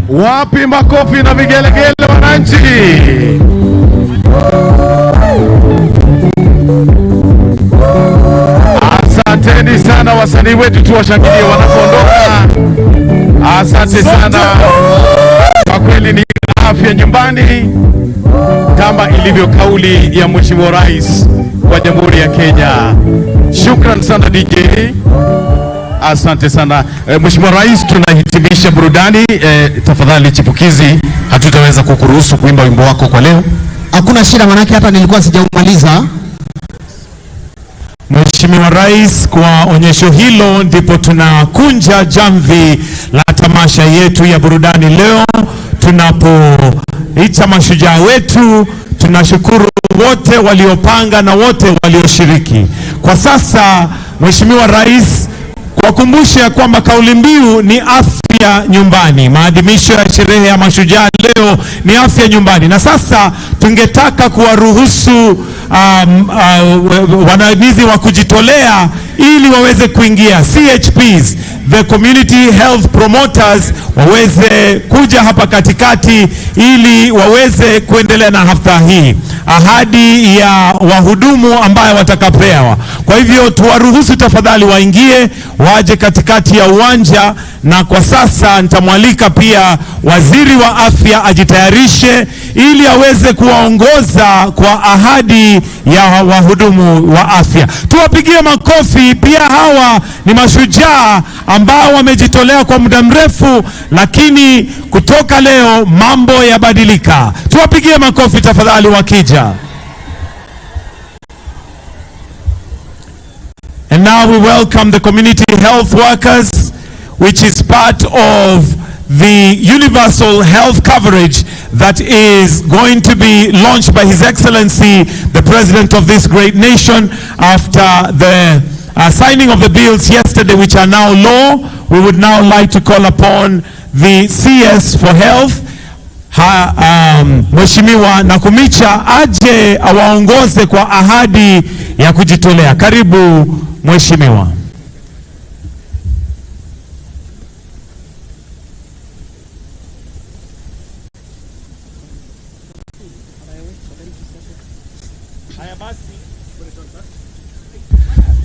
Wapi makofi na vigelegele wananchi? Asanteni sana wasanii wetu, tuwashangilie wanapoondoka. Asante sana. Kwa kweli ni afya nyumbani kama ilivyo kauli ya Mheshimiwa Rais wa Jamhuri ya Kenya. Shukran sana DJ. Asante sana Mheshimiwa Rais, tunahitimisha burudani. Tafadhali chipukizi, hatutaweza kukuruhusu kuimba wimbo wako kwa leo. Hakuna shida, manake hata nilikuwa sijaumaliza. Mheshimiwa Rais, kwa onyesho hilo ndipo tunakunja jamvi la tamasha yetu ya burudani leo tunapoita mashujaa wetu. Tunashukuru wote waliopanga na wote walioshiriki. Kwa sasa Mheshimiwa Rais, kuwakumbusha kwamba kauli mbiu ni afya nyumbani. Maadhimisho ya sherehe ya mashujaa leo ni afya nyumbani, na sasa tungetaka kuwaruhusu wanamizi wa kujitolea ili waweze kuingia, CHPs, the community health promoters, waweze kuja hapa katikati ili waweze kuendelea na hafla hii, ahadi ya wahudumu ambayo watakapewa. Kwa hivyo tuwaruhusu tafadhali waingie, waje katikati ya uwanja, na kwa sasa nitamwalika pia waziri wa afya ajitayarishe ili aweze kuwaongoza kwa ahadi ya wahudumu wa afya. Tuwapigie makofi. Pia hawa ni mashujaa ambao wamejitolea kwa muda mrefu, lakini kutoka leo mambo yabadilika. Tuwapigie makofi tafadhali wakija. And now we welcome the community health workers, which is part of the universal health coverage that is going to be launched by His Excellency, the President of this great nation, after the signing of the bills yesterday, which are now law. We would now like to call upon the CS for Health, Mheshimiwa Nakumicha, aje awaongoze kwa ahadi ya kujitolea. Karibu Mheshimiwa.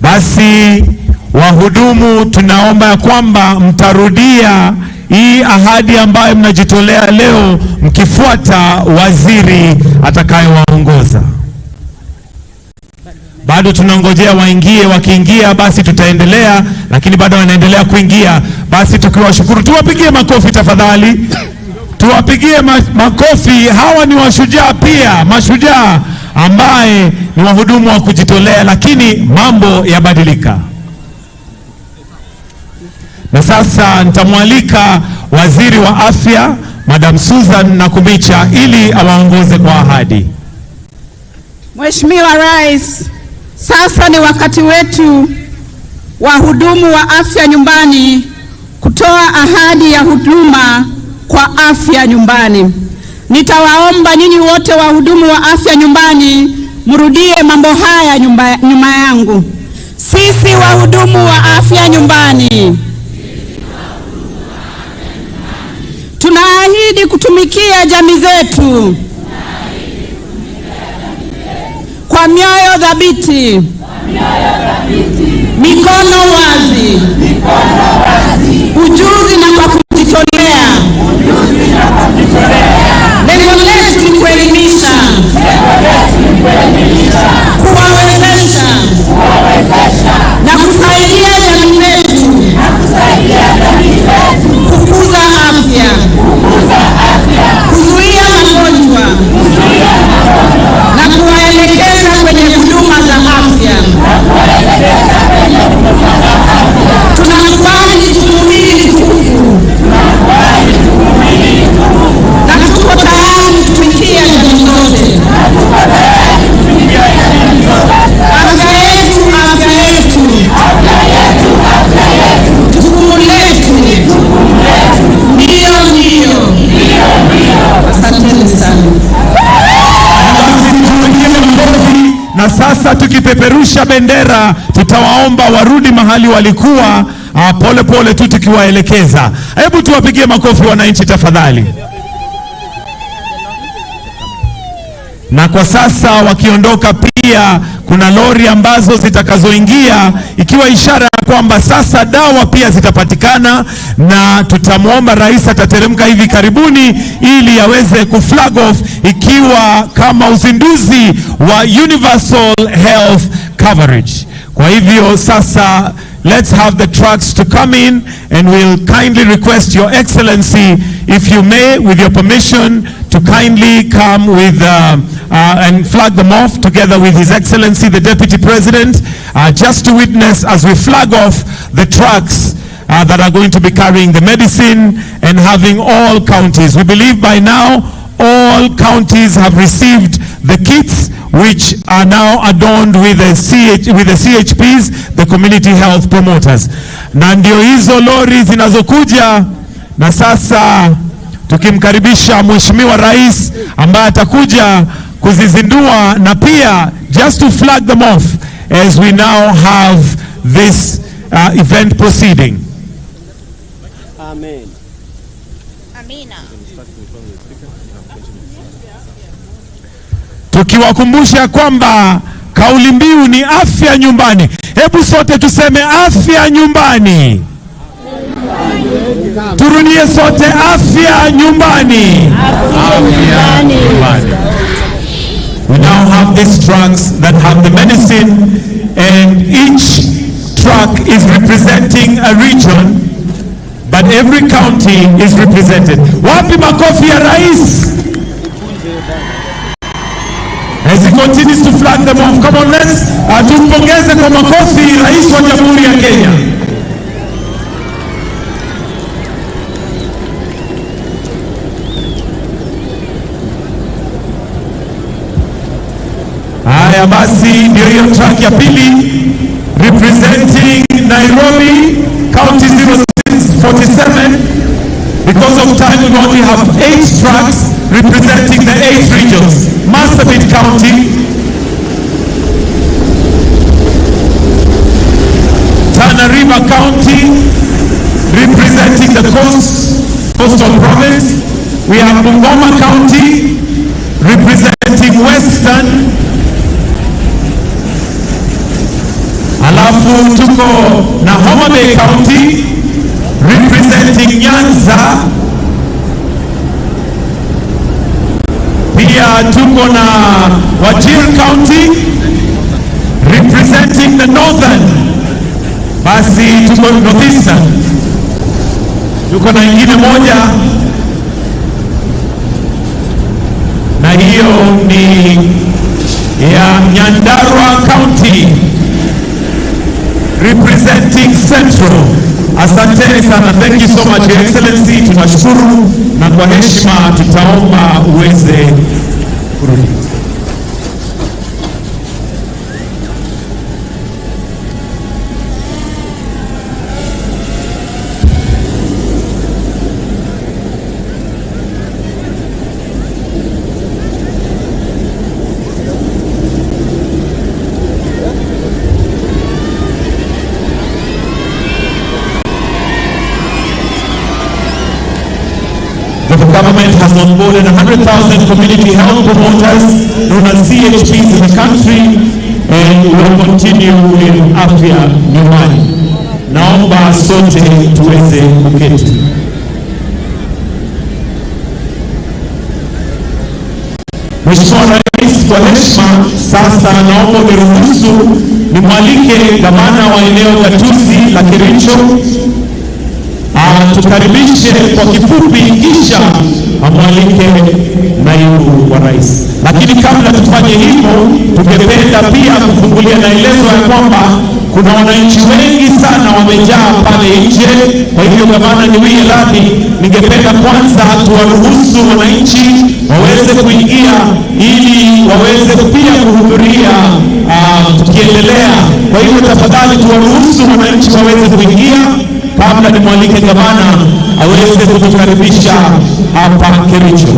Basi wahudumu, tunaomba ya kwamba mtarudia hii ahadi ambayo mnajitolea leo, mkifuata waziri atakayewaongoza. Bado tunangojea waingie, wakiingia basi tutaendelea, lakini bado wanaendelea kuingia. Basi tukiwashukuru, tuwapigie makofi tafadhali. Tuwapigie makofi. Hawa ni washujaa pia, mashujaa ambaye ni wahudumu wa kujitolea, lakini mambo yabadilika. Na sasa nitamwalika waziri wa afya Madam Susan Nakumicha ili awaongoze kwa ahadi. Mheshimiwa Rais, sasa ni wakati wetu wahudumu wa afya nyumbani kutoa ahadi ya huduma kwa afya nyumbani. Nitawaomba nyinyi wote wahudumu wa afya nyumbani mrudie mambo haya nyuma yangu. Sisi wahudumu wa afya nyumbani tunaahidi kutumikia jamii zetu kwa mioyo thabiti, mikono wazi, ujuzi na kwa kujitolea. Lengo letu ni kuelimisha, kuwawezesha na kusaidia jamii zetu kukuza afya, kuzuia magonjwa na kuwaelekeza kwenye huduma za afya. Tunakubali jukumu hili tukufu na tuko tayari kutumikia jamii zote. Afya yetu, afya yetu, jukumu letu. Ndio. Asanteni sana. Na sasa tukipeperusha bendera, tutawaomba warudi mahali walikuwa, pole pole tu tukiwaelekeza. Hebu tuwapigie makofi wananchi tafadhali. Na kwa sasa wakiondoka pia kuna lori ambazo zitakazoingia, ikiwa ishara ya kwamba sasa dawa pia zitapatikana, na tutamwomba rais atateremka hivi karibuni ili aweze kuflag off ikiwa kama uzinduzi wa universal health coverage. Kwa hivyo sasa let's have the trucks to come in, and we'll kindly request Your Excellency, if you may, with your permission, to kindly come with and flag them off together with His Excellency the Deputy President, just to witness as we flag off the trucks that are going to be carrying the medicine and having all counties. We believe by now all counties have received the kits, which are now adorned with the CHPs, the community health promoters. Na ndio hizo lori zinazokuja, na sasa tukimkaribisha Mheshimiwa Rais ambaye atakuja kuzizindua, na pia just to flag them off as we now have this event proceeding. Amen. Amina. Tukiwakumbusha kwamba kauli mbiu ni afya nyumbani. Hebu sote tuseme afya nyumbani. Turudie sote, afya nyumbani. Afya nyumbani. We now have these trucks that have the medicine, and each truck is representing a region, but every county is represented. Wapi makofi ya rais? As he continues to flag them off. Come on, let's tumpongeze kwa makofi rais wa Jamhuri ya Kenya. Haya basi, ndio hiyo track ya pili representing Nairobi County 0647. Because of time, we only have 8 tracks representing the 8 regions. Marsabit County, Tana River County, representing the coastal province. We have Bungoma County, representing Western. Alafu tuko na Homa Bay County, representing Nyanza. Pia tuko na Wajir County, representing the northern. Basi tuko northeastern. Tuko na ingine moja, na hiyo ni ya Nyandarua County, representing Central. Asanteni sana. Thank you so much, Your Excellency. Tunashukuru, na kwa heshima tutaomba uweze kurudi. The government has onboarded 100,000 community health promoters, known as CHPs, in the country, and will continue with afya nyumbani. Naomba sote tuweze kuketi. Mheshimiwa Rais, kwa heshima sasa naomba niruhusu nimwalike gavana wa eneo gatuzi la Kericho tukaribishe kwa kifupi, kisha amwalike naibu wa rais. Lakini kabla tufanye hivyo, tungependa pia kufungulia na elezo ya kwamba kuna wananchi wengi sana wamejaa pale nje. Kwa hivyo gavana, niwie radhi, ningependa kwanza tuwaruhusu wananchi waweze kuingia ili waweze pia kuhudhuria tukiendelea. Kwa hivyo tafadhali tuwaruhusu wananchi waweze kuingia kabla nimwalike gavana aweze kutukaribisha hapa Kericho.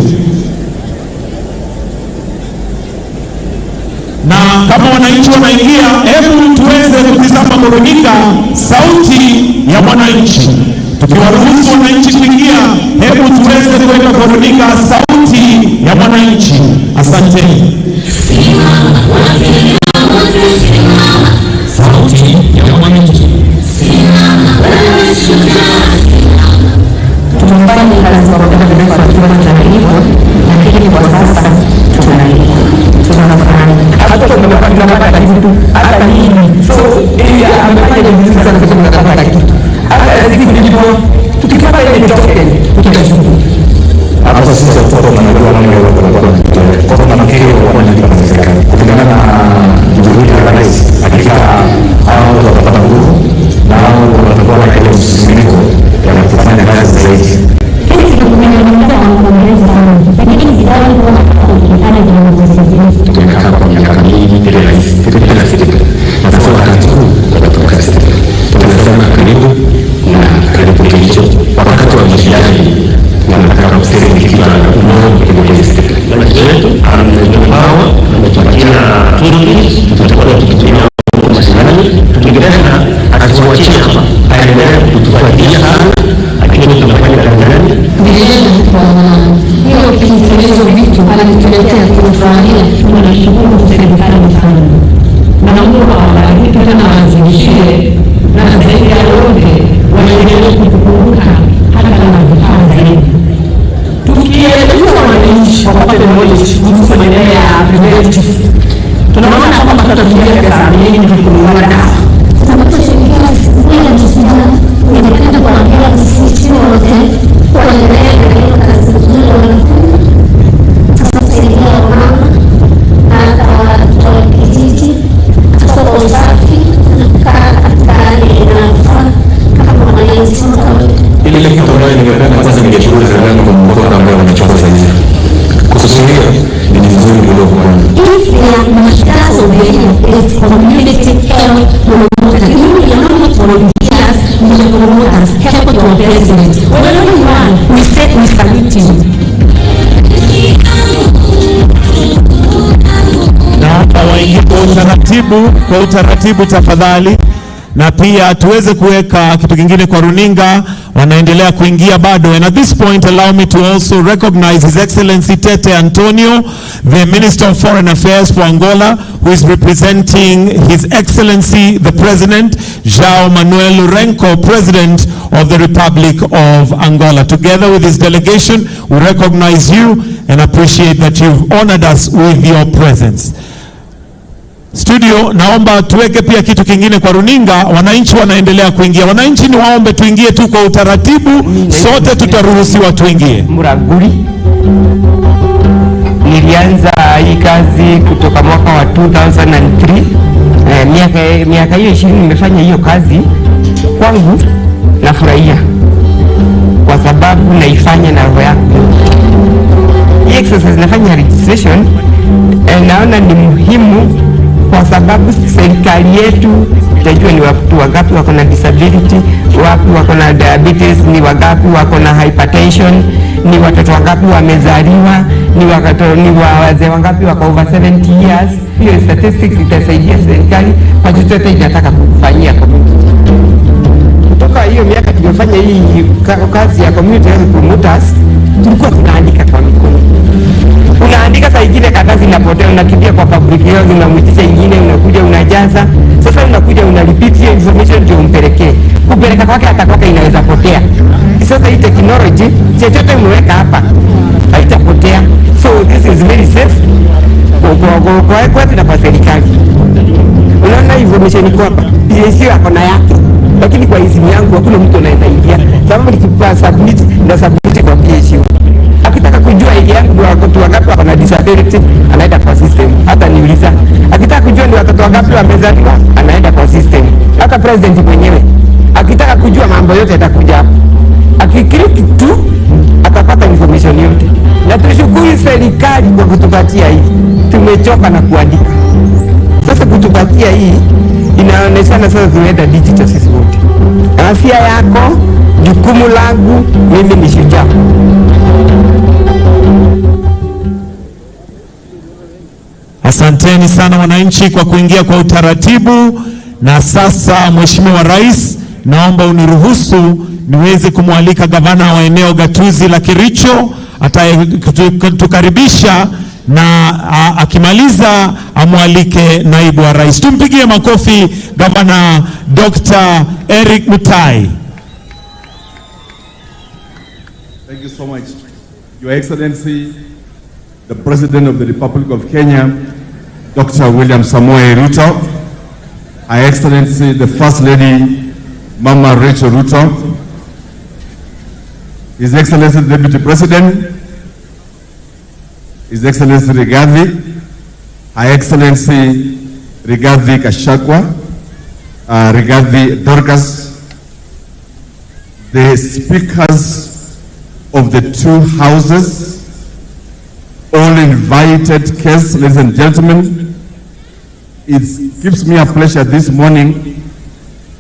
Na kama wananchi wanaingia, hebu tuweze kutizama kwa runinga sauti ya mwananchi. Tukiwaruhusu wananchi kuingia, hebu tuweze kuweka kwa runinga sauti ya mwananchi. Asanteni. Sauti ya mwananchi. Tumefanya kazi kwa muda mrefu kwa kiwango cha hivyo, lakini kwa sasa tunafanya hata tunapata kitu hata nini. So amefanya vizuri sana kwa tunapata kitu hata siku ndipo tukipata ile token tutashukuru. Hapa sisi watoto tunajua mambo ya kwa tunafikiri kwa nini serikali kulingana na juhudi ya rais hakika hao watapata nguvu na hao watakuwa na ile msisimiko ya kufanya kazi zaidi. Sisi tumeanza kuongeza lakini sidhani kama kufanya jambo tumekaa kwa miaka mingi bila rais bila serikali na sasa wakati huu tutatoka serikali tunasema karibu na karibu Kericho wakati wa mashindano na nataka kusema ni kila mmoja kwenye serikali na yetu anaelewa ametupatia turuki tutakuwa tukitumia mashindano tukingana atuachie hapa aendelee kutufuatilia sana lakini tunafanya kazi gani hiyo kitu vitu anatuletea kufurahia. Tunashukuru serikali sana na Mungu awabariki tena awazidishie na zaidi ya yote waendelee kutukumbuka hata na vifaa zaidi. Tukielekea wananchi wapate knowledge kuhusu maendeleo ya ADVERTISE, tunaona kwamba tutatumia pesa nyingi kununua dawa. Tunapotashirikiana bila msaada, ningependa kuambia sisi wote waendelee na kazi nzuri wanafanya. Tutasaidia mama hata watoto wa kijiji, hata usafi na kukaa katika hali inayofaa kama wananchi wote. Ile kitu ambayo ningependa kwanza ningeshukuru serikali kwa mkono ambao wanachokoza hizi. Kususia ni vizuri kidogo kwa. If Mashujaa is community health promoter, you are not volunteers, we are promoters, help to our president. Whenever you are, we say we salute you. Naomba waingie kwa utaratibu tafadhali, na pia tuweze kuweka kitu kingine kwa runinga. Wanaendelea kuingia bado, and at this point allow me to also recognize His Excellency Tete Antonio, the Minister of Foreign Affairs for Angola, who is representing His Excellency the President João Manuel Lourenço, President of the Republic of Angola. Together with his delegation, we recognize you and appreciate that you've honored us with your presence. Studio, naomba tuweke pia kitu kingine kwa runinga. Wananchi wanaendelea kuingia. Wananchi ni waombe tuingie tu kwa utaratibu, sote tutaruhusiwa tuingie. Muraguri, nilianza hii kazi kutoka mwaka wa 2003. Miaka hiyo 20 nimefanya hiyo kazi. Kwangu nafurahia kwa sababu naifanya na roho yangu. Hii exercise nafanya registration, naona ni muhimu kwa sababu serikali yetu itajua ni watu wangapi wako na disability, wapi wako na diabetes, ni wangapi wako na hypertension, ni watoto wangapi wamezaliwa, ni wazee wangapi wako over 70 years. Hiyo statistics itasaidia serikali kwa chochote inataka kufanyia community. Kutoka hiyo miaka tumefanya hii kazi ya community health promoters, tulikuwa tunaandika kwa mikono. Unaandika saa ingine karatasi inapotea, unakimbia kwa public health, unamwitisha ingine, unakuja unajaza. Sasa unakuja unarepeat hiyo information ndio umpelekee. Kupeleka kwake hata kwake inaweza potea. Sasa hii technology, chochote umeweka hapa haitapotea. So this is very safe kwa kwetu na kwa serikali. Unaona information iko hapa, sio yako na yake. Lakini kwa simu yangu hakuna mtu anaweza ingia. Sababu nikipa submit na submit kwa PSU. Akitaka kujua ile yangu ni watoto wangapi wako na disability, anaenda kwa system. Hata niuliza, akitaka kujua ni watoto wangapi wamezaliwa, anaenda kwa system. Hata president mwenyewe akitaka kujua mambo yote atakuja hapo. Akiklik tu atapata information yote. Na tushukuru serikali kwa kutupatia hii. Tumechoka na kuandika. Sasa kutupatia hii inaonekana sasa tunaenda digital sisi wote. Afya yako, jukumu langu, mimi ni shujaa. Asanteni sana wananchi kwa kuingia kwa utaratibu, Na sasa Mheshimiwa Rais, naomba uniruhusu niweze kumwalika gavana wa eneo gatuzi la Kericho atatukaribisha, na akimaliza amwalike naibu wa rais. Tumpigie makofi Gavana Dr. Eric Mutai. Thank you so much, Your Excellency, the President of the Republic of Kenya, Dr. William Samoei Ruto, Her Excellency, the First Lady, Mama Rachel Ruto, His Excellency, the Deputy President, His Excellency Rigathi, Her Excellency Rigathi Gachagua, Rigathi Dorcas, the speakers of the two houses, all invited guests, ladies and gentlemen. It gives me a pleasure this morning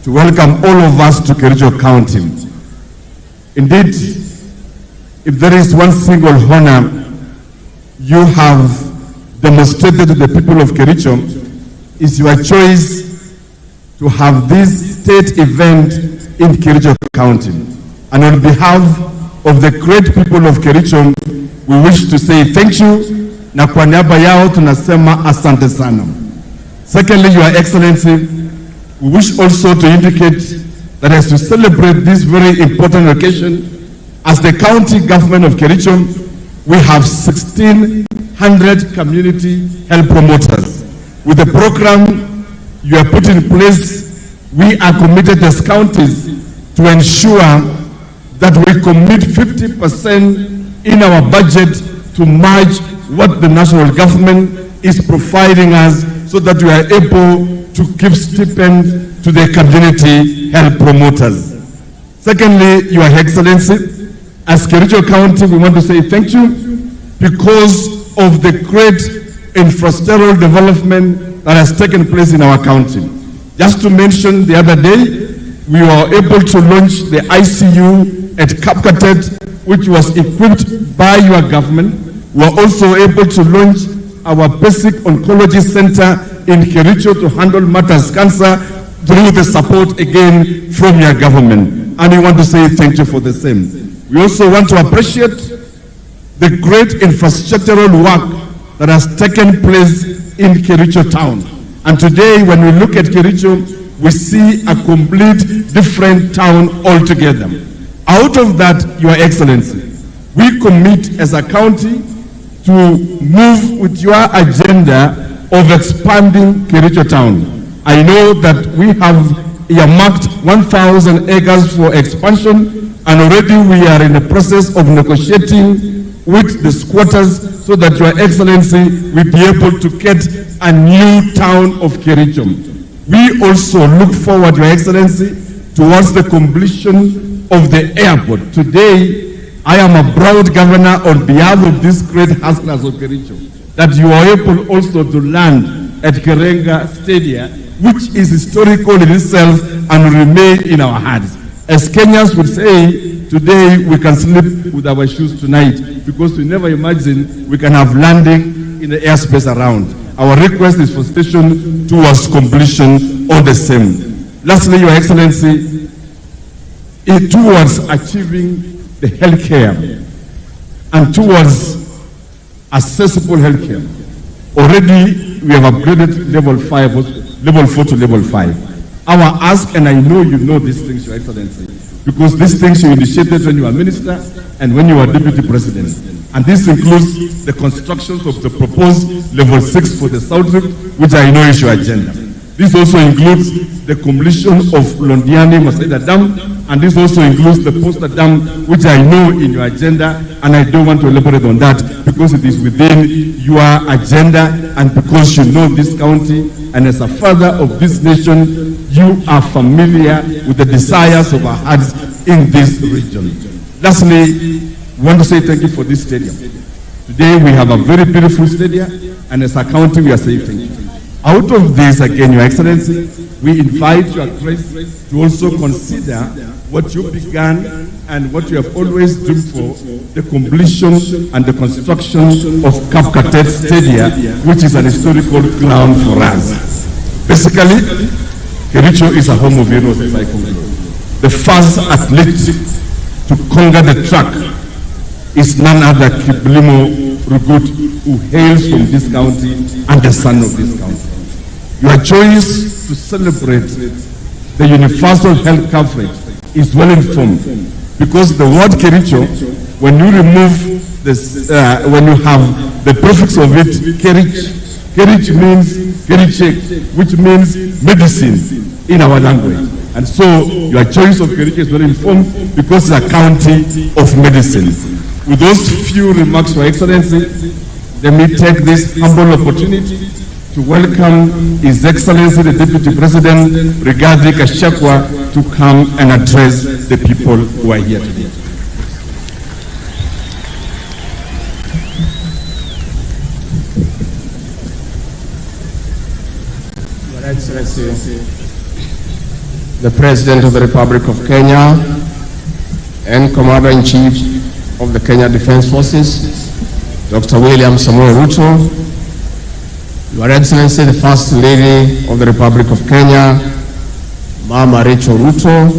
to welcome all of us to Kericho County. Indeed, if there is one single honor you have demonstrated to the people of Kericho, is your choice to have this state event in Kericho County. And on behalf of the great people of Kericho, we wish to say thank you, na kwa niaba yao tunasema asante sana. Secondly, Your Excellency, we wish also to indicate that as we celebrate this very important occasion, as the county government of Kericho, we have 1,600 community health promoters. With the program you have put in place, we are committed as counties to ensure that we commit 50% in our budget to match what the national government is providing us, so that we are able to give stipend to the community health promoters. Secondly, Your Excellency, as Kericho County, we want to say thank you because of the great infrastructural development that has taken place in our county. Just to mention, the other day, we were able to launch the ICU at Kapkatet, which was equipped by your government. We were also able to launch our basic oncology center in Kericho to handle matters cancer through the support again from your government. And we want to say thank you for the same. We also want to appreciate the great infrastructural work that has taken place in Kericho town. And today, when we look at Kericho, we see a complete different town altogether. Out of that, Your Excellency, we commit as a county to move with your agenda of expanding Kericho town. I know that we have earmarked 1,000 acres for expansion, and already we are in the process of negotiating with the squatters so that Your Excellency will be able to get a new town of Kericho. We also look forward, Your Excellency, towards the completion of the airport. Today, I am a proud governor on behalf of these great hustlers of Kericho, that you are able also to land at Karenga Stadium, which is historical in itself and will remain in our hearts. As Kenyans would say, today we can sleep with our shoes tonight, because we never imagined we can have landing in the airspace around. Our request is for station towards completion on the same. Lastly, Your Excellency, towards achieving the healthcare and towards accessible healthcare, already we have upgraded level 4 to level 5. Our ask, and I know you know these things, Your Excellency, because these things you initiated when you were minister and when you were deputy president. And this includes the construction of the proposed level 6 for the South Rift, which I know is your agenda. This also includes the completion of Londiani Masaida Dam, and this also includes the Poster Dam, which I know in your agenda, and I don't want to elaborate on that because it is within your agenda and because you know this county, and as a father of this nation, you are familiar with the desires of our hearts in this region. Lastly, we want to say thank you for this stadium. Today we have a very beautiful stadium, and as a county we are saying thank you. Out of this, again, Your Excellency, we invite Your Grace to also consider what you began and what you have always done for the completion and the construction of Kapkatet Stadium, which is an historical ground for us. Basically, Kericho is a home of heroes, as I conclude. The first athlete to conquer the track is none other Kiplimo Rugut, who hails from this county and the son of this county. Your choice to celebrate the universal health coverage is well informed, because the word Kericho, when you remove this, when you have the prefix of it, Kerich means Kerichek, which means medicine in our language. And so your choice of Kericho is well informed, because it's a county of medicine. With those few remarks, Your Excellency, let me take this humble opportunity to welcome His Excellency the Deputy President, Rigathi Gachagua, to come and address the people who are here today. Your Excellency, the President of the Republic of Kenya and Commander-in-Chief of the Kenya Defense Forces, Dr. William Samoei Ruto, Your Excellency, the First Lady of the Republic of Kenya, Mama Rachel Ruto,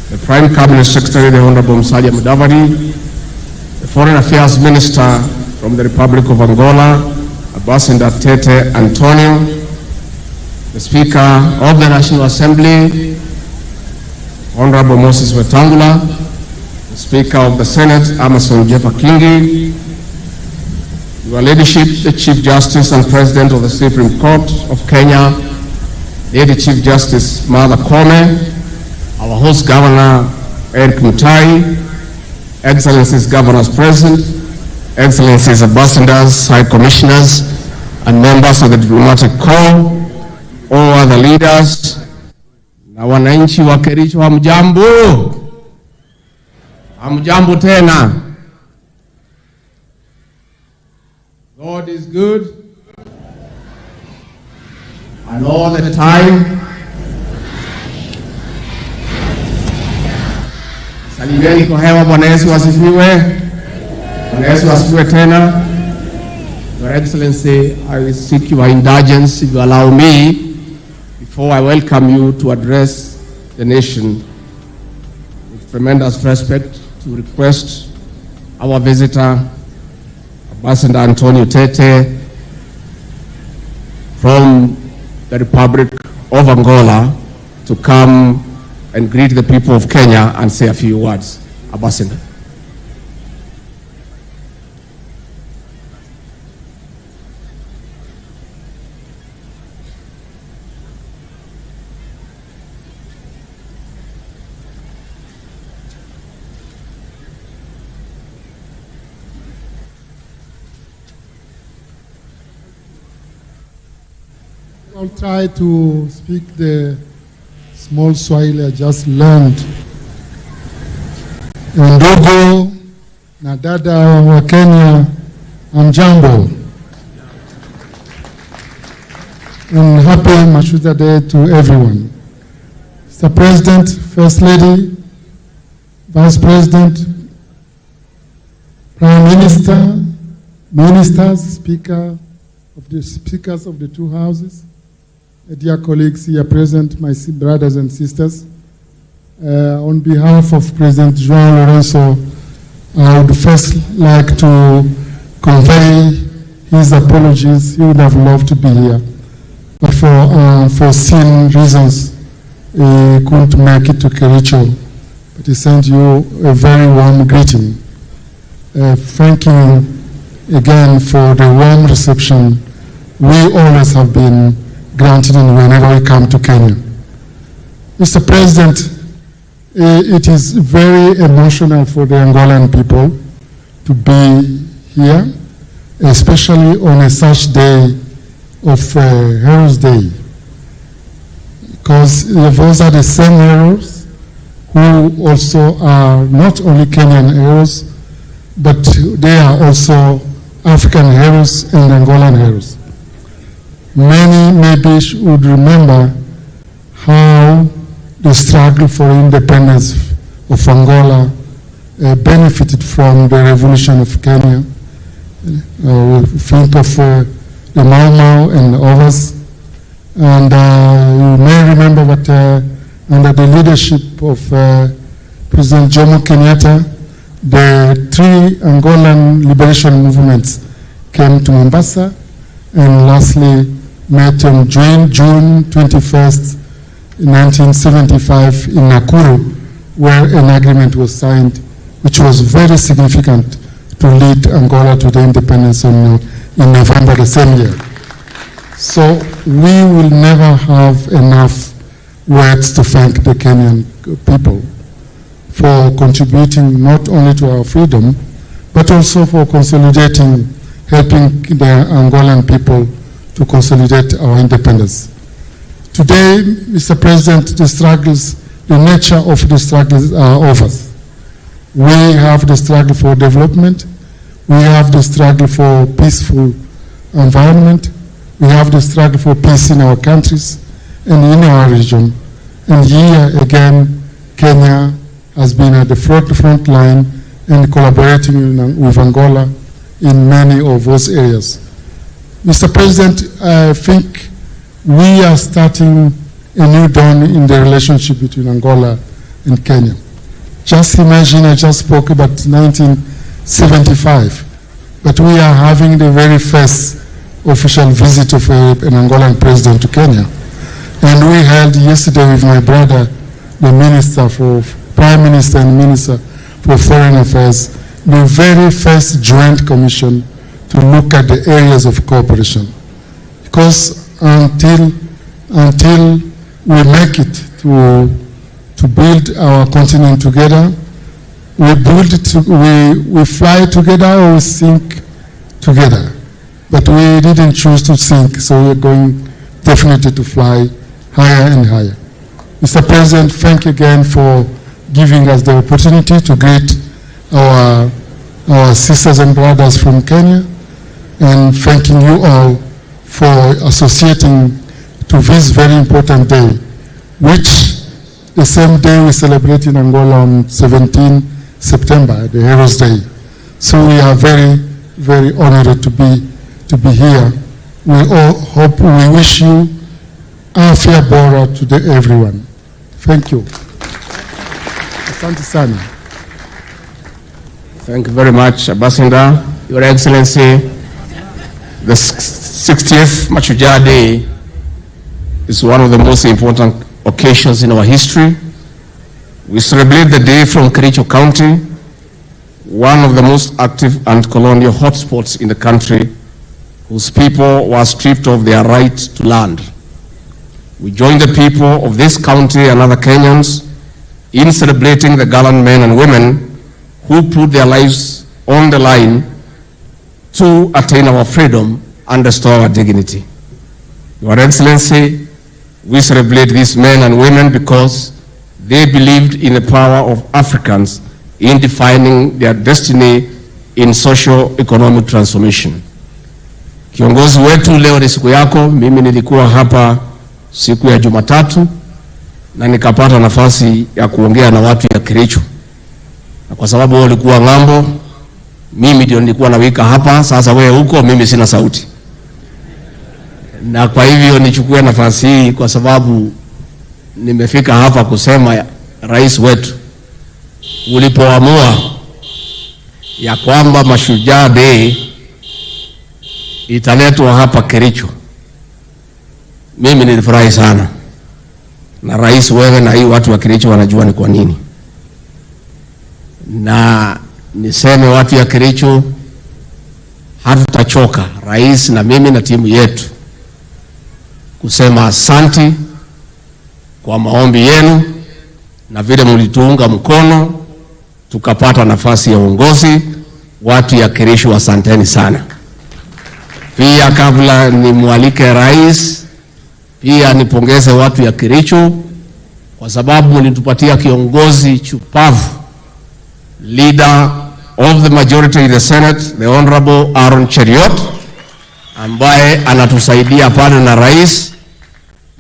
the Prime Cabinet Secretary, the Honorable Musalia Mudavadi, the Foreign Affairs Minister from the Republic of Angola, Ambassador Tete Antonio, the Speaker of the National Assembly, Honorable Moses Wetangula, the Speaker of the Senate, Amason Jeffa Kingi, Your Ladyship, the Chief Justice and President of the Supreme Court of Kenya, Lady Chief Justice Martha Koome, our host Governor Eric Mutai, Excellencies Governors Present, Excellencies Ambassadors, High Commissioners, and members of the Diplomatic Corps, all other leaders, na wananchi wa Kericho, hamjambo. Hamjambo tena. God is good, and all the time. Salimieni kwa hewa. Bwana Yesu asifiwe. Bwana Yesu asifiwe tena. Your Excellency, I will seek your indulgence, if you allow me, before I welcome you to address the nation, with tremendous respect, to request our visitor, Ambassador Antonio Tete, from the Republic of Angola, to come and greet the people of Kenya and say a few words. Ambassador. I'll try to speak the small Swahili I just learned. Ndugu na dada wa Kenya, hamjambo. And happy Mashujaa Day to everyone. Mr. President, First Lady, Vice President, Prime Minister, Ministers, Speakers of the two houses, dear colleagues here present, my brothers and sisters, on behalf of President João Lourenço, I would first like to convey his apologies. He would have loved to be here, but for unforeseen reasons, he couldn't make it to Kericho. But he sent you a very warm greeting, thanking again for the warm reception we always have been granted whenever we come to Kenya. Mr. President, it is very emotional for the Angolan people to be here, especially on such day of Heroes Day, because those are the same heroes who also are not only Kenyan heroes, but they are also African heroes and Angolan heroes. Many maybe would remember how the struggle for independence of Angola benefited from the revolution of Kenya. Think of the Mau Mau and others. And you may remember that under the leadership of President Jomo Kenyatta, the 3 Angolan liberation movements came to Mombasa, and lastly met on June 21st, 1975 in Nakuru, where an agreement was signed, which was very significant to lead Angola to the independence in November the same year. So we will never have enough words to thank the Kenyan people for contributing not only to our freedom, but also for consolidating, helping the Angolan people to consolidate our independence. Today, Mr. President, the struggles, the nature of the struggles are over. We have the struggle for development. We have the struggle for peaceful environment. We have the struggle for peace in our countries and in our region. And here again, Kenya has been at the front line and collaborating with Angola in many of those areas. Mr. President, I think we are starting a new dawn in the relationship between Angola and Kenya. Just imagine, I just spoke about 1975, but we are having the very first official visit of an Angolan president to Kenya. And we held yesterday with my brother, the Minister for Prime Minister and Minister for Foreign Affairs, the very first joint commission to look at the areas of cooperation. Because until we make it to build our continent together, we fly together or we sink together. But we didn't choose to sink, so we're going definitely to fly higher and higher. Mr. President, thank you again for giving us the opportunity to greet our sisters and brothers from Kenya, and thanking you all for associating to this very important day, which the same day we celebrate in Angola on 17 September, the Heroes Day. So we are very, very honored to be here. We all hope, we wish you afya bora to everyone. Thank you. Asante sana. Thank you very much, Ambassador. Your Excellency, the 60th Mashujaa Day is one of the most important occasions in our history. We celebrate the day from Kericho County, one of the most active and colonial hotspots in the country, whose people were stripped of their right to land. We join the people of this county and other Kenyans in celebrating the gallant men and women who put their lives on the line to attain our freedom and restore our dignity. Your Excellency, we celebrate these men and women because they believed in the power of Africans in defining their destiny in socio-economic transformation. Kiongozi wetu, leo ni siku yako. Mimi nilikuwa hapa siku ya Jumatatu na nikapata nafasi ya kuongea na watu ya Kericho. Na kwa sababu wao walikuwa ng'ambo, mimi ndio nilikuwa nawika hapa. Sasa wewe huko, mimi sina sauti. Na kwa hivyo nichukue nafasi hii kwa sababu nimefika hapa kusema rais wetu ulipoamua ya kwamba Mashujaa Day italetwa hapa Kericho, mimi nilifurahi sana. Na rais, wewe na hii watu wa Kericho wanajua ni kwa nini. Na niseme watu ya Kericho, hatutachoka, rais na mimi na timu yetu, kusema asanti kwa maombi yenu na vile mlituunga mkono tukapata nafasi ya uongozi. Watu ya Kericho, asanteni sana. Pia kabla nimwalike rais, pia nipongeze watu ya Kericho kwa sababu mlitupatia kiongozi chupavu, leader of the majority in the Senate, the Honorable Aaron Cheriot, ambaye anatusaidia pale na rais,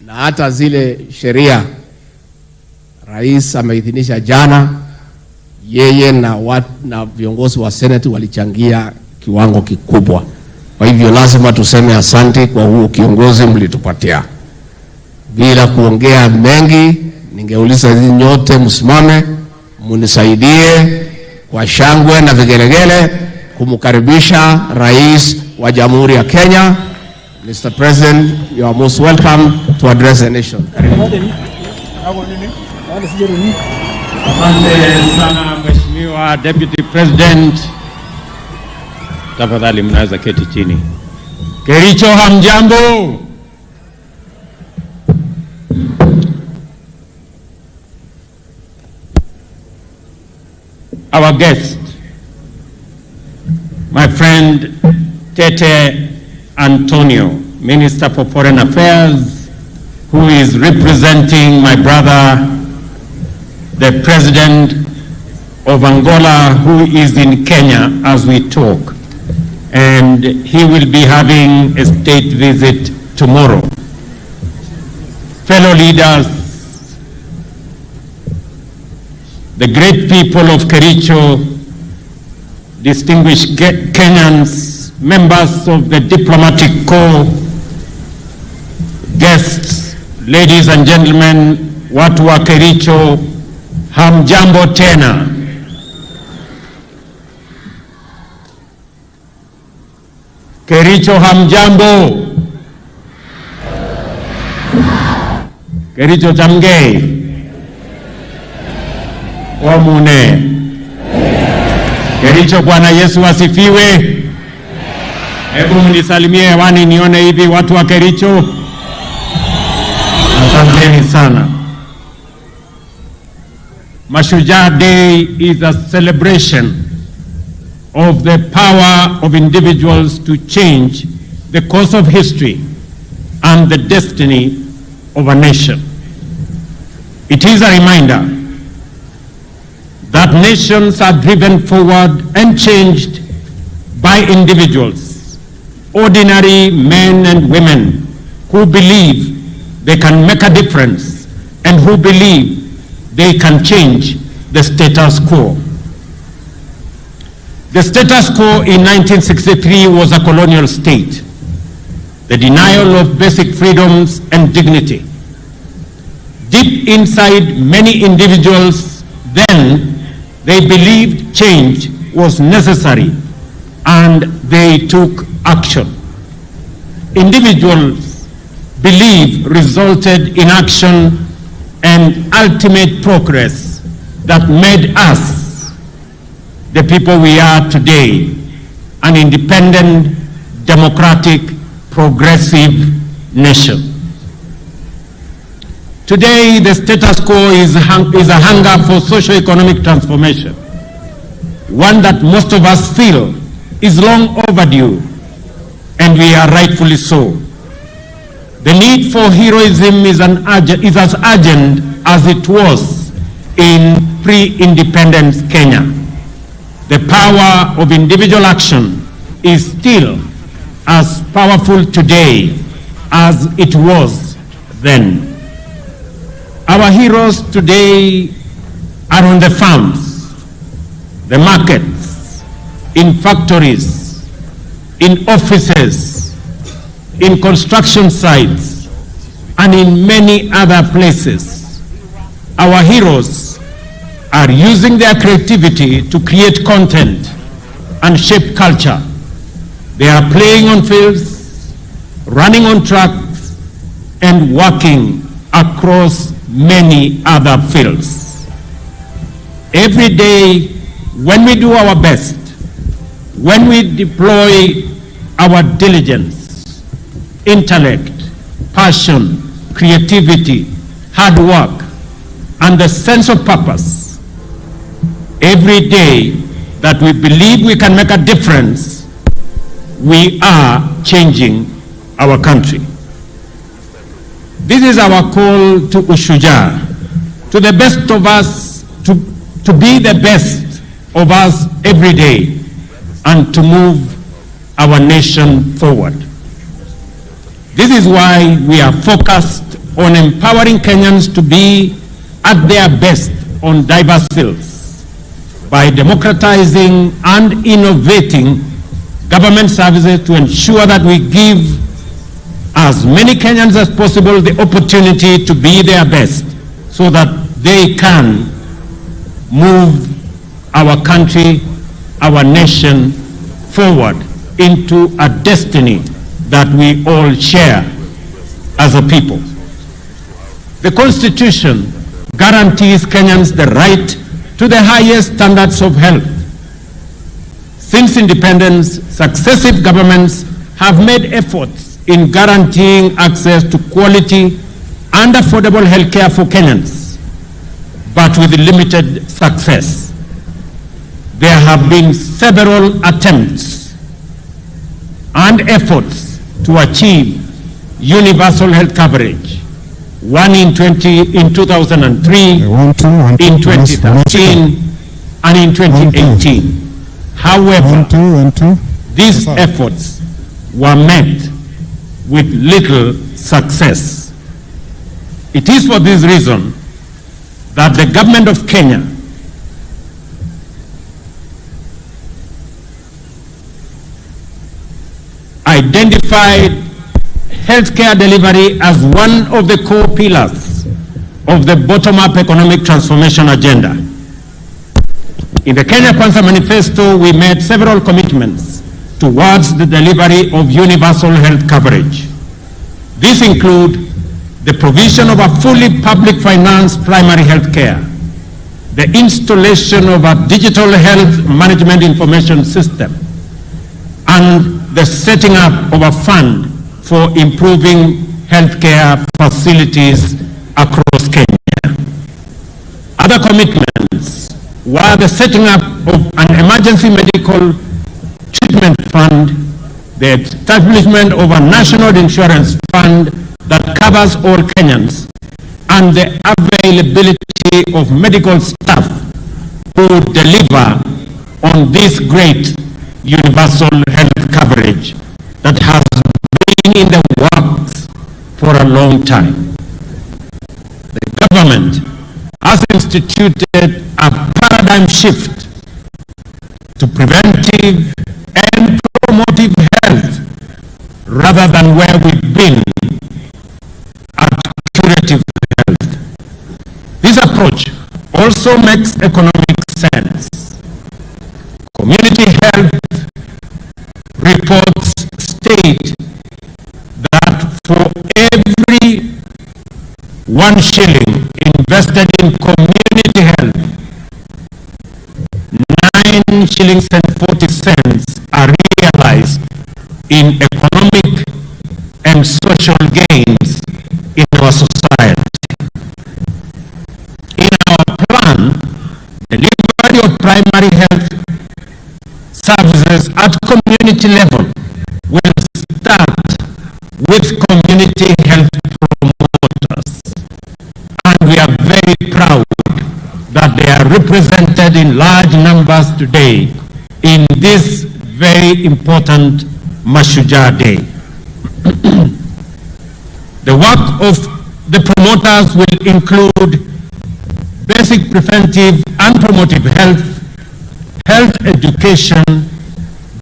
na hata zile sheria rais ameidhinisha jana, yeye na viongozi wa Senate walichangia kiwango kikubwa. Kwa hivyo lazima tuseme asante kwa huo kiongozi mlitupatia. Bila kuongea mengi, ningeuliza nyinyi nyote msimame munisaidie kwa shangwe na vigelegele kumkaribisha Rais wa Jamhuri ya Kenya. Mr. President, you are most welcome to address the nation. Asante sana Mheshimiwa Deputy President. Tafadhali mnaweza keti chini. Kericho, hamjambo? Our guest, my friend Tete Antonio, Minister for Foreign Affairs, who is representing my brother, the President of Angola, who is in Kenya as we talk. And he will be having a state visit tomorrow. Fellow leaders, the great people of Kericho, distinguished Kenyans, members of the diplomatic corps, guests, ladies and gentlemen, watu wa Kericho, hamjambo tena. Kericho, hamjambo. Kericho chamgei. Omune. Kericho, Bwana Yesu asifiwe. Hebu mnisalimie hewani nione hivi watu wa Kericho. Asanteni sana. Mashujaa Day is a celebration of the power of individuals to change the course of history and the destiny of a nation. It is a reminder that nations are driven forward and changed by individuals, ordinary men and women who believe they can make a difference and who believe they can change the status quo. The status quo in 1963 was a colonial state, the denial of basic freedoms and dignity. Deep inside many individuals then, they believed change was necessary and they took action. Individuals' belief resulted in action and ultimate progress that made us the people we are today, an independent, democratic, progressive nation. Today, the status quo is a hunger for socio-economic transformation, one that most of us feel is long overdue, and we are rightfully so. The need for heroism is as urgent as it was in pre-independence Kenya. The power of individual action is still as powerful today as it was then. Our heroes today are on the farms, the markets, in factories, in offices, in construction sites, and in many other places. Our heroes are using their creativity to create content and shape culture. They are playing on fields, running on tracks, and working across many other fields. Every day, when we do our best, when we deploy our diligence, intellect, passion, creativity, hard work, and the sense of purpose, every day that we believe we can make a difference, we are changing our country. This is our call to Mashujaa, to the best of us, to be the best of us every day, and to move our nation forward. This is why we are focused on empowering Kenyans to be at their best on diverse fields, by democratizing and innovating government services to ensure that we give as many Kenyans as possible the opportunity to be their best so that they can move our country, our nation forward into a destiny that we all share as a people. The Constitution guarantees Kenyans the right to the highest standards of health. Since independence, successive governments have made efforts in guaranteeing access to quality and affordable health care for Kenyans, but with limited success. There have been several attempts and efforts to achieve universal health coverage. One in 2003, in 2013, and in 2018. However, these efforts were met with little success. It is for this reason that the government of Kenya identified healthcare delivery as one of the core pillars of the bottom-up economic transformation agenda. In the Kenya Kwanza Manifesto, we made several commitments towards the delivery of universal health coverage. These include the provision of a fully public finance primary health care, the installation of a digital health management information system, and the setting up of a fund for improving healthcare facilities across Kenya. Other commitments were the setting up of an emergency medical treatment fund, the establishment of a national insurance fund that covers all Kenyans, and the availability of medical staff who deliver on this great universal health coverage that has been in the works for a long time. The government has instituted a paradigm shift to preventive and promotive health rather than where we've been at curative health. This approach also makes economic sense. Community health reports state that for every 1 shilling invested in community health, 9 shillings and 40 cents are realized in economic and social gains in our society. In our plan, delivery of primary health services at community level will start with community health promoters. And we are very proud that they are represented in large numbers today in this very important Mashujaa Day. The work of the promoters will include basic preventive and promotive health, health education,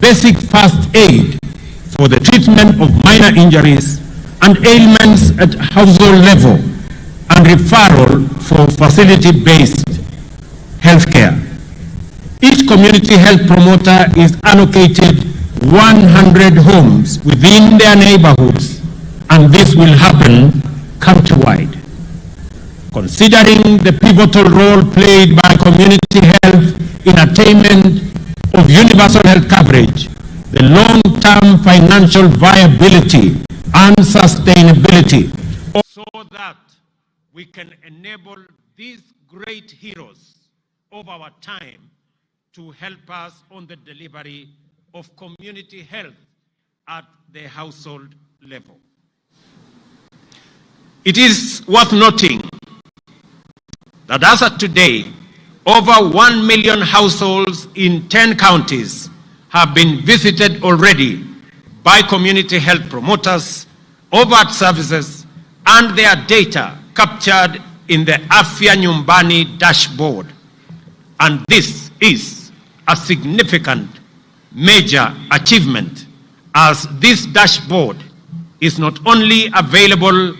basic first aid for the treatment of minor injuries and ailments at household level, and referral for facility-based healthcare. Each community health promoter is allocated 100 homes within their neighborhoods, and this will happen countrywide. Considering the pivotal role played by community health in attainment of universal health coverage, the long-term financial viability and sustainability, so that we can enable these great heroes of our time to help us on the delivery of community health at the household level. It is worth noting that as of today, over 1 million households in 10 counties have been visited already by community health promoters, overt services, and their data captured in the Afya Nyumbani dashboard. And this is a significant major achievement, as this dashboard is not only available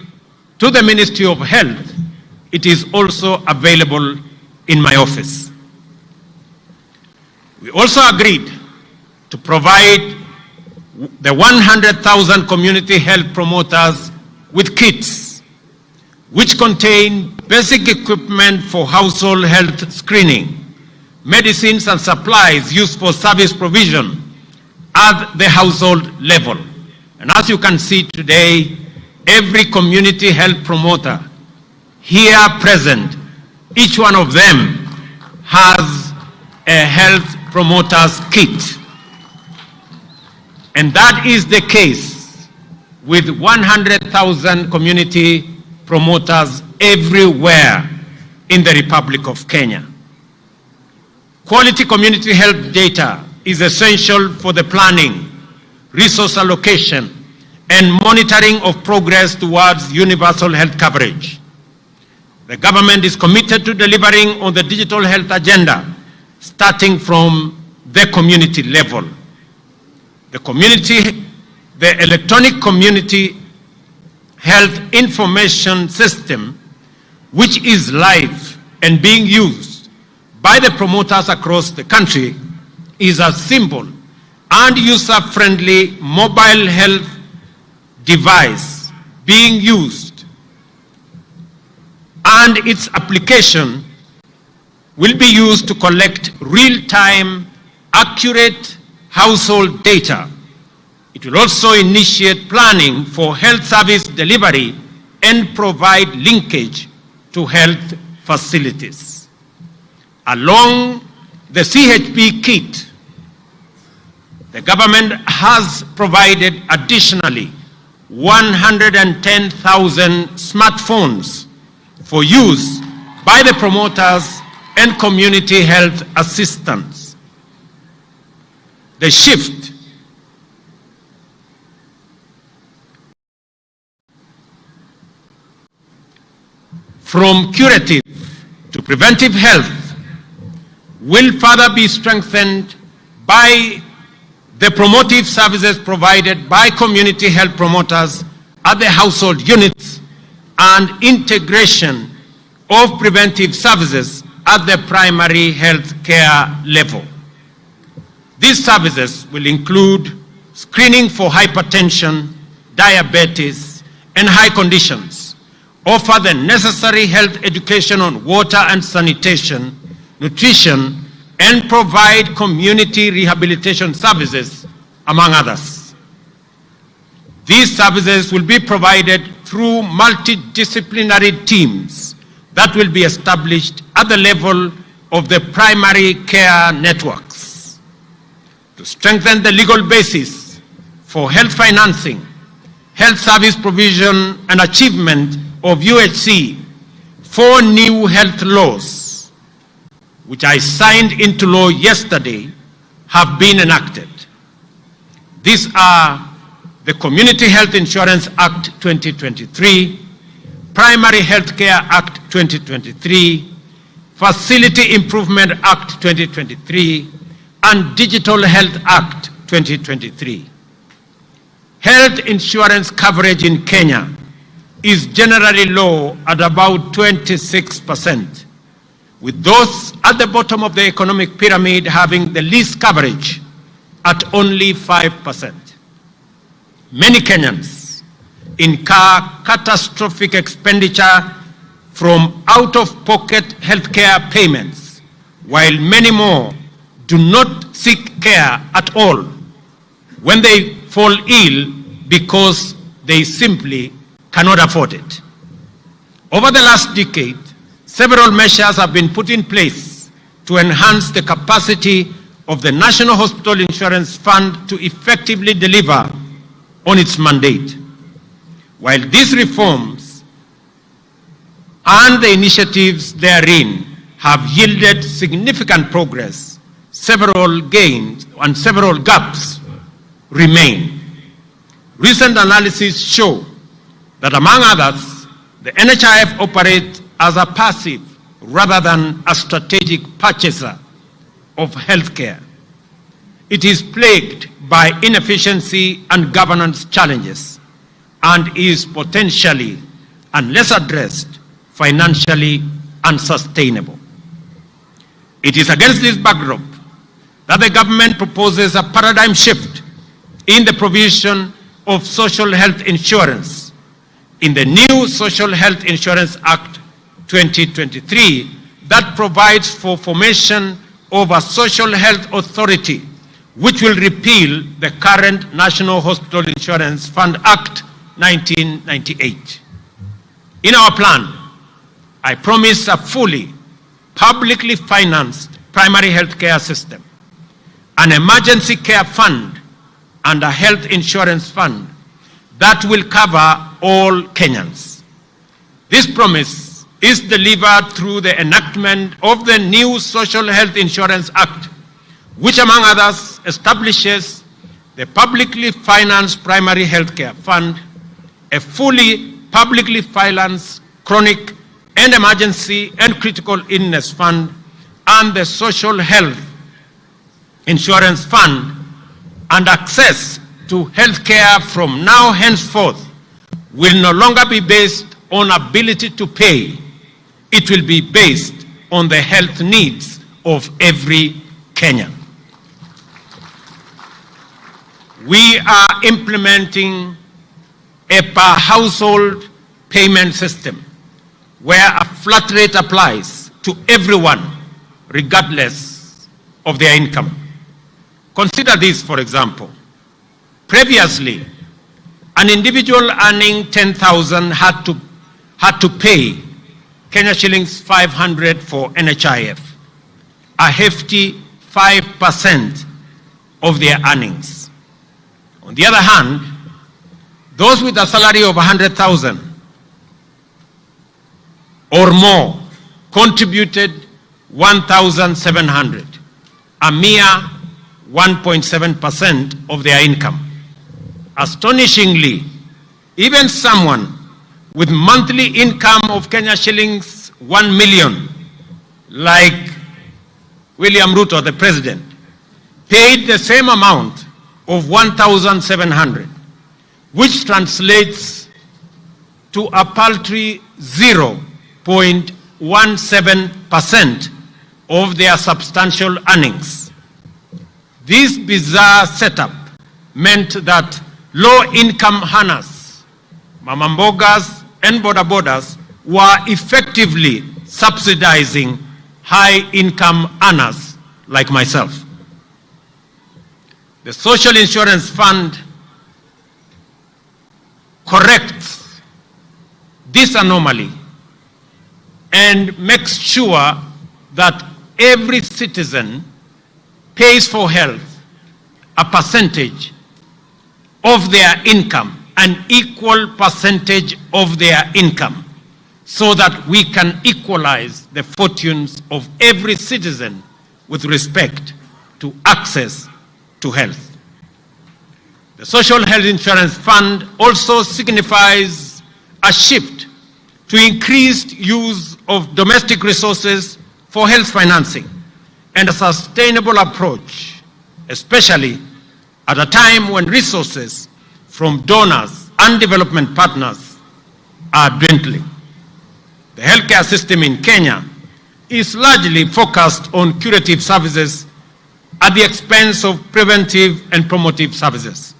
to the Ministry of Health, it is also available in my office. We also agreed to provide the 100,000 community health promoters with kits, which contain basic equipment for household health screening, medicines and supplies used for service provision at the household level. And as you can see today, every community health promoter here present, each one of them has a health promoter's kit. And that is the case with 100,000 community promoters everywhere in the Republic of Kenya. Quality community health data is essential for the planning, resource allocation, and monitoring of progress towards universal health coverage. The government is committed to delivering on the digital health agenda, starting from the community level. The electronic community health information system, which is live and being used by the promoters across the country, is a simple and user-friendly mobile health device being used, and its application will be used to collect real-time, accurate household data. It will also initiate planning for health service delivery and provide linkage to health facilities. Along the CHP kit, the government has provided additionally 110,000 smartphones for use by the promoters and community health assistants. The shift from curative to preventive health will further be strengthened by the promotive services provided by community health promoters at the household units and integration of preventive services at the primary health care level. These services will include screening for hypertension, diabetes, and high conditions, offer the necessary health education on water and sanitation, nutrition, and provide community rehabilitation services, among others. These services will be provided through multidisciplinary teams that will be established at the level of the primary care networks. To strengthen the legal basis for health financing, health service provision, and achievement of UHC, 4 new health laws, which I signed into law yesterday, have been enacted. These are the Community Health Insurance Act 2023, Primary Health Care Act 2023, Facility Improvement Act 2023, and Digital Health Act 2023. Health insurance coverage in Kenya is generally low at about 26%, with those at the bottom of the economic pyramid having the least coverage at only 5%. Many Kenyans incur catastrophic expenditure from out-of-pocket healthcare payments, while many more do not seek care at all when they fall ill because they simply cannot afford it. Over the last decade, several measures have been put in place to enhance the capacity of the National Hospital Insurance Fund to effectively deliver on its mandate. While these reforms and the initiatives therein have yielded significant progress, several gains and several gaps remain. Recent analyses show that, among others, the NHIF operates as a passive rather than a strategic purchaser of healthcare. It is plagued by inefficiency and governance challenges, and is potentially, unless addressed, financially unsustainable. It is against this backdrop that the government proposes a paradigm shift in the provision of social health insurance in the new Social Health Insurance Act 2023 that provides for formation of a social health authority which will repeal the current National Hospital Insurance Fund Act 1998. In our plan, I promise a fully publicly financed primary health care system, an emergency care fund, and a health insurance fund that will cover all Kenyans. This promise is delivered through the enactment of the new Social Health Insurance Act, which among others establishes the publicly financed primary health care fund, a fully publicly financed chronic and emergency and critical illness fund, and the social health insurance fund, and access to health care from now henceforth will no longer be based on ability to pay. It will be based on the health needs of every Kenyan. We are implementing a per household payment system where a flat rate applies to everyone regardless of their income. Consider this, for example. Previously, an individual earning 10,000 had to pay Kenya shillings 500 for NHIF, a hefty 5% of their earnings. On the other hand, those with a salary of 100,000 or more contributed 1,700, a mere 1.7% of their income. Astonishingly, even someone with monthly income of Kenya shillings 1 million, like William Ruto, the president, paid the same amount of 1,700, which translates to a paltry 0.17% of their substantial earnings. This bizarre setup meant that low-income earners, mamambogas, and bodabodas were effectively subsidizing high-income earners like myself. The Social Insurance Fund corrects this anomaly and makes sure that every citizen pays for health a percentage of their income, an equal percentage of their income, so that we can equalize the fortunes of every citizen with respect to access to health. The Social Health Insurance Fund also signifies a shift to increased use of domestic resources for health financing and a sustainable approach, especially at a time when resources from donors and development partners are dwindling. The healthcare system in Kenya is largely focused on curative services at the expense of preventive and promotive services.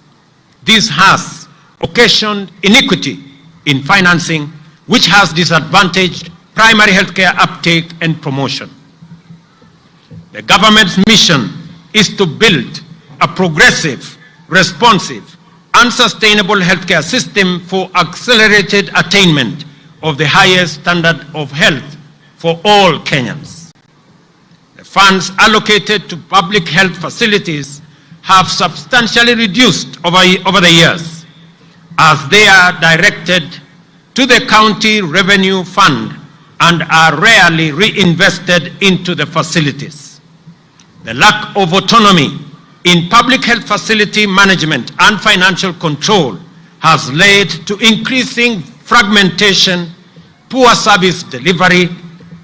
This has occasioned inequity in financing, which has disadvantaged primary healthcare uptake and promotion. The government's mission is to build a progressive, responsive, and sustainable healthcare system for accelerated attainment of the highest standard of health for all Kenyans. The funds allocated to public health facilities have substantially reduced over the years, as they are directed to the county revenue fund and are rarely reinvested into the facilities. The lack of autonomy in public health facility management and financial control has led to increasing fragmentation, poor service delivery,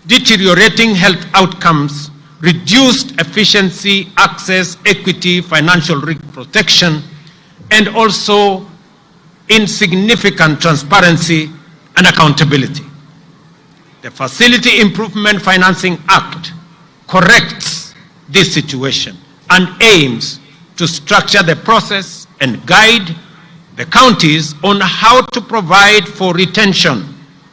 deteriorating health outcomes, reduced efficiency, access, equity, financial protection, and also in significant transparency and accountability. The Facility Improvement Financing Act corrects this situation and aims to structure the process and guide the counties on how to provide for retention,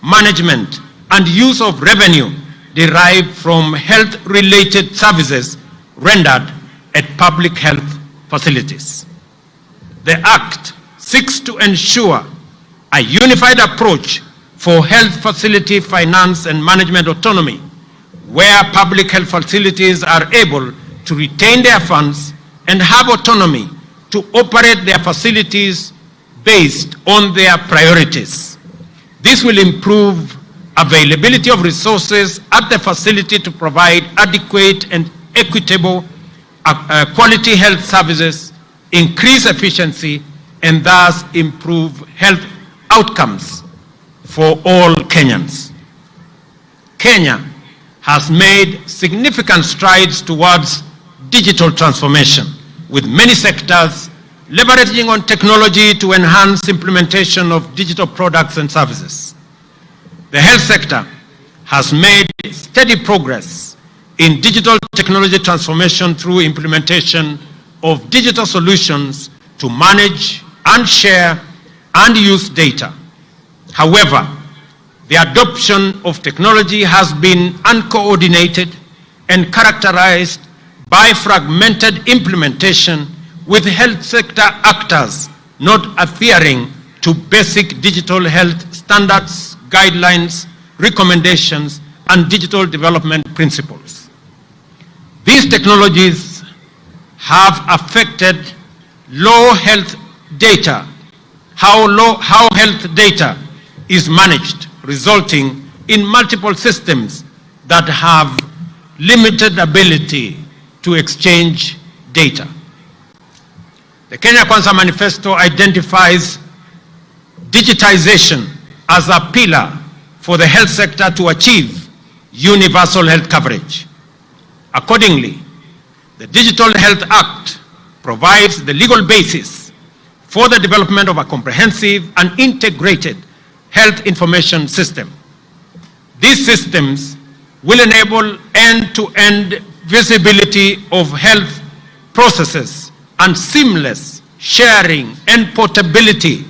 management, and use of revenue derived from health-related services rendered at public health facilities. The Act seeks to ensure a unified approach for health facility finance and management autonomy, where public health facilities are able to retain their funds and have autonomy to operate their facilities based on their priorities. This will improve availability of resources at the facility to provide adequate and equitable quality health services, increase efficiency, and thus improve health outcomes for all Kenyans. Kenya has made significant strides towards digital transformation, with many sectors leveraging on technology to enhance implementation of digital products and services. The health sector has made steady progress in digital technology transformation through implementation of digital solutions to manage and share and use data. However, the adoption of technology has been uncoordinated and characterized by fragmented implementation, with health sector actors not adhering to basic digital health standards, guidelines, recommendations, and digital development principles. These technologies have affected how health data is managed, resulting in multiple systems that have limited ability to exchange data. The Kenya Kwanza Manifesto identifies digitization as a pillar for the health sector to achieve universal health coverage. Accordingly, the Digital Health Act provides the legal basis for the development of a comprehensive and integrated health information system. These systems will enable end-to-end visibility of health processes and seamless sharing and portability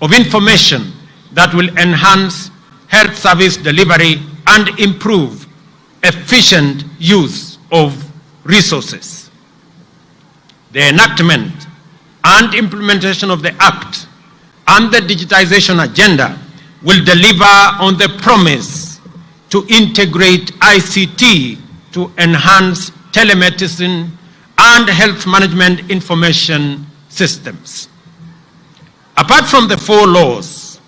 of information that will enhance health service delivery and improve efficient use of resources. The enactment and implementation of the Act and the digitization agenda will deliver on the promise to integrate ICT to enhance telemedicine and health management information systems. Apart from the 4 laws,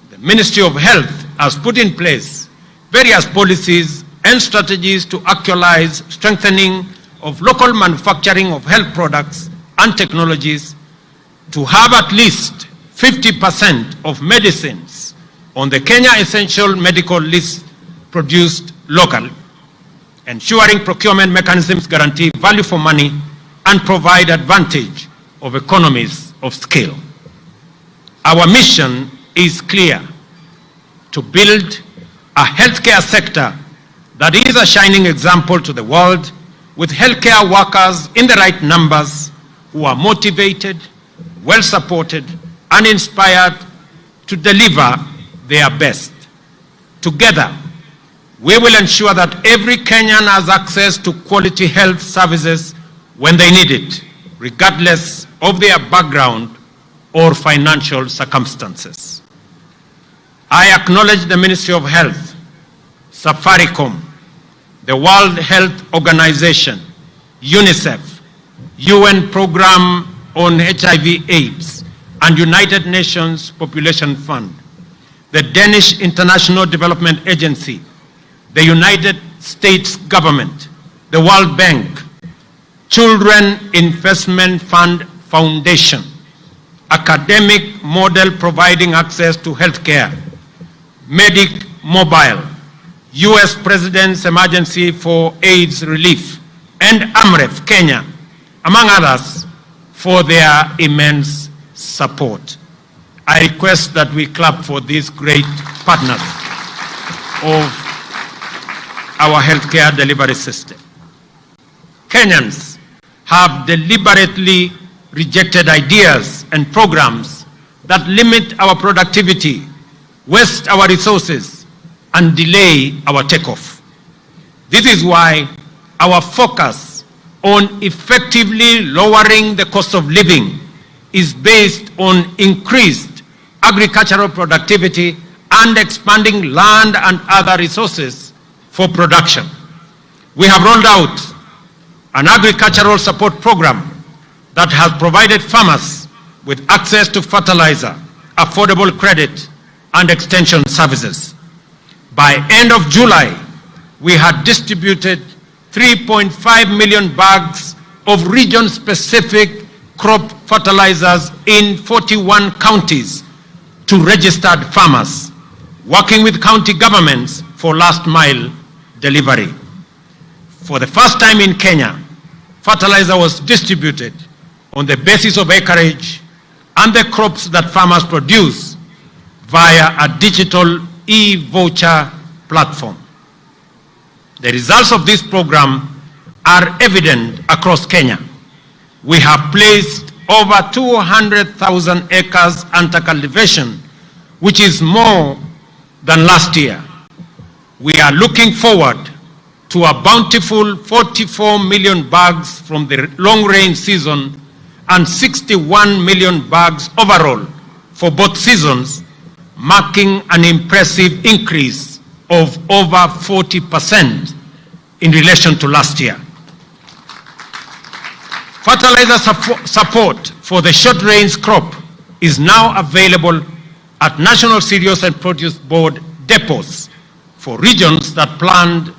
the Ministry of Health has put in place various policies and strategies to actualize strengthening of local manufacturing of health products and technologies, to have at least 50% of medicines on the Kenya Essential Medical List produced locally, ensuring procurement mechanisms guarantee value for money and provide advantage of economies of scale. Our mission is clear: to build a healthcare sector that is a shining example to the world, with healthcare workers in the right numbers who are motivated, well supported, and inspired to deliver their best. Together, we will ensure that every Kenyan has access to quality health services when they need it, regardless of their background or financial circumstances. I acknowledge the Ministry of Health, Safaricom, the World Health Organization, UNICEF, UN Program on HIV/AIDS, and United Nations Population Fund, the Danish International Development Agency, the United States government, the World Bank, Children Investment Fund Foundation, Academic Model Providing Access to Healthcare, Medic Mobile, US President's Emergency for AIDS Relief, and AMREF Kenya, among others, for their immense support. I request that we clap for these great partners of our healthcare delivery system. Kenyans have deliberately rejected ideas and programs that limit our productivity, waste our resources, and delay our takeoff. This is why our focus on effectively lowering the cost of living is based on increased agricultural productivity and expanding land and other resources for production. We have rolled out an agricultural support program that has provided farmers with access to fertilizer, affordable credit, and extension services. By end of July, we had distributed 3.5 million bags of region-specific crop fertilizers in 41 counties to registered farmers, working with county governments for last-mile delivery. For the first time in Kenya, fertilizer was distributed on the basis of acreage and the crops that farmers produce via a digital e-voucher platform. The results of this program are evident across Kenya. We have placed over 200,000 acres under cultivation, which is more than last year. We are looking forward to a bountiful 44 million bags from the long rain season and 61 million bags overall for both seasons, marking an impressive increase of over 40% in relation to last year. Fertilizer support for the short range crop is now available at National Cereals and Produce Board depots for regions that planned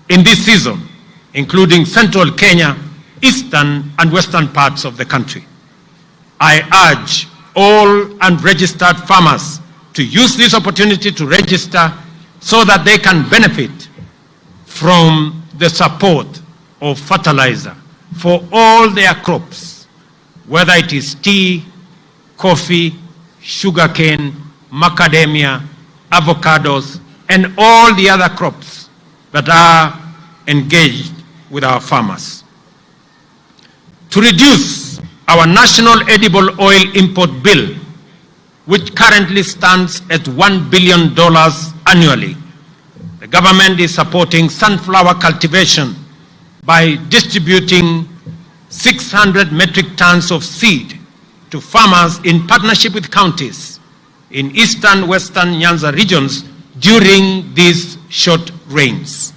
in this season, including central Kenya, eastern and western parts of the country. I urge all unregistered farmers to use this opportunity to register so that they can benefit from the support of fertilizer for all their crops, whether it is tea, coffee, sugarcane, macadamia, avocados, and all the other crops that are engaged with our farmers. To reduce our national edible oil import bill, which currently stands at $1 billion annually, the government is supporting sunflower cultivation by distributing 600 metric tons of seed to farmers in partnership with counties in eastern, western Nyanza regions during these short rains.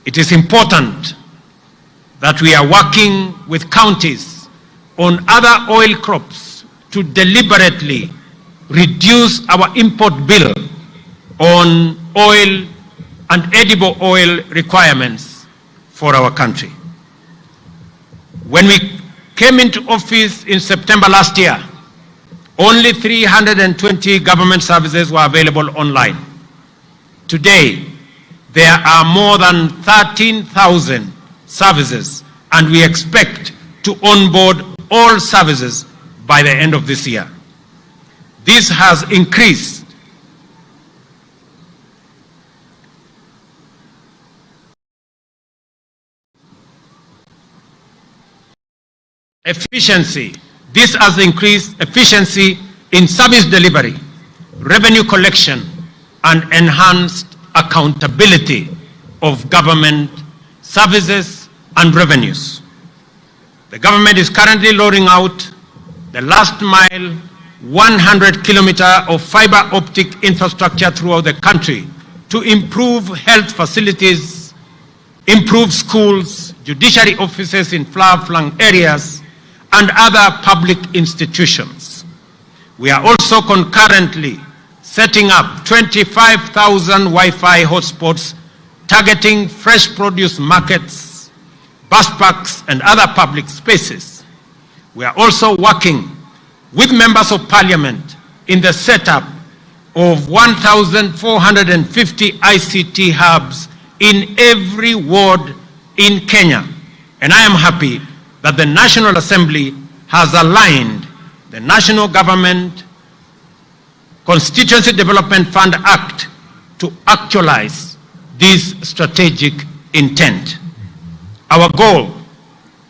It is important that we are working with counties on other oil crops to deliberately reduce our import bill on oil and edible oil requirements for our country. When we came into office in September last year, only 320 government services were available online. Today, there are more than 13,000 services, and we expect to onboard all services by the end of this year. This has increased efficiency. This has increased efficiency in service delivery, revenue collection, and enhanced accountability of government services and revenues. The government is currently rolling out the last mile 100-kilometer of fiber optic infrastructure throughout the country to improve health facilities, improve schools, judiciary offices in far-flung areas, and other public institutions. We are also concurrently setting up 25,000 Wi-Fi hotspots targeting fresh produce markets, bus parks, and other public spaces. We are also working with members of parliament in the setup of 1,450 ICT hubs in every ward in Kenya. And I am happy that the National Assembly has aligned the National Government Constituency Development Fund Act to actualize this strategic intent. Our goal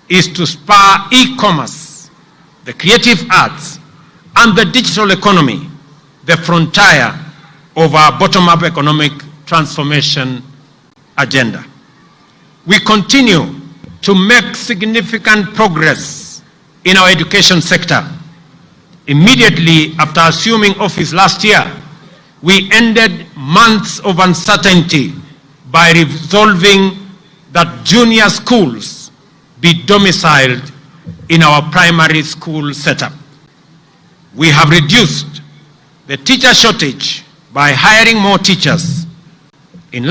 is to spur e-commerce, the creative arts, and the digital economy, the frontier of our bottom-up economic transformation agenda. We continue to make significant progress in our education sector. Immediately after assuming office last year, we ended months of uncertainty by resolving that junior schools be domiciled in our primary school setup. We have reduced the teacher shortage by hiring more teachers. In the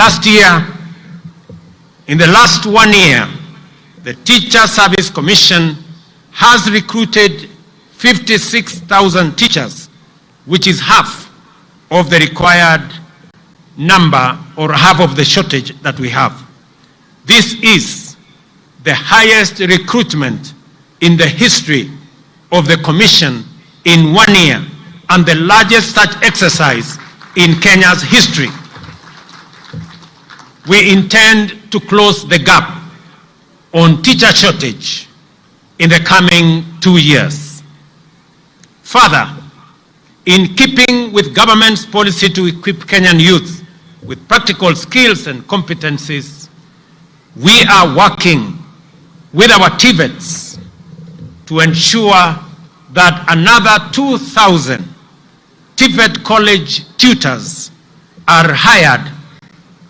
last 1 year, the Teacher Service Commission has recruited 56,000 teachers, which is half of the required number or half of the shortage that we have. This is the highest recruitment in the history of the Commission in 1 year and the largest such exercise in Kenya's history. We intend to close the gap on teacher shortage in the coming 2 years. Further, in keeping with government's policy to equip Kenyan youth with practical skills and competencies, we are working with our TVETs to ensure that another 2,000 TVET college tutors are hired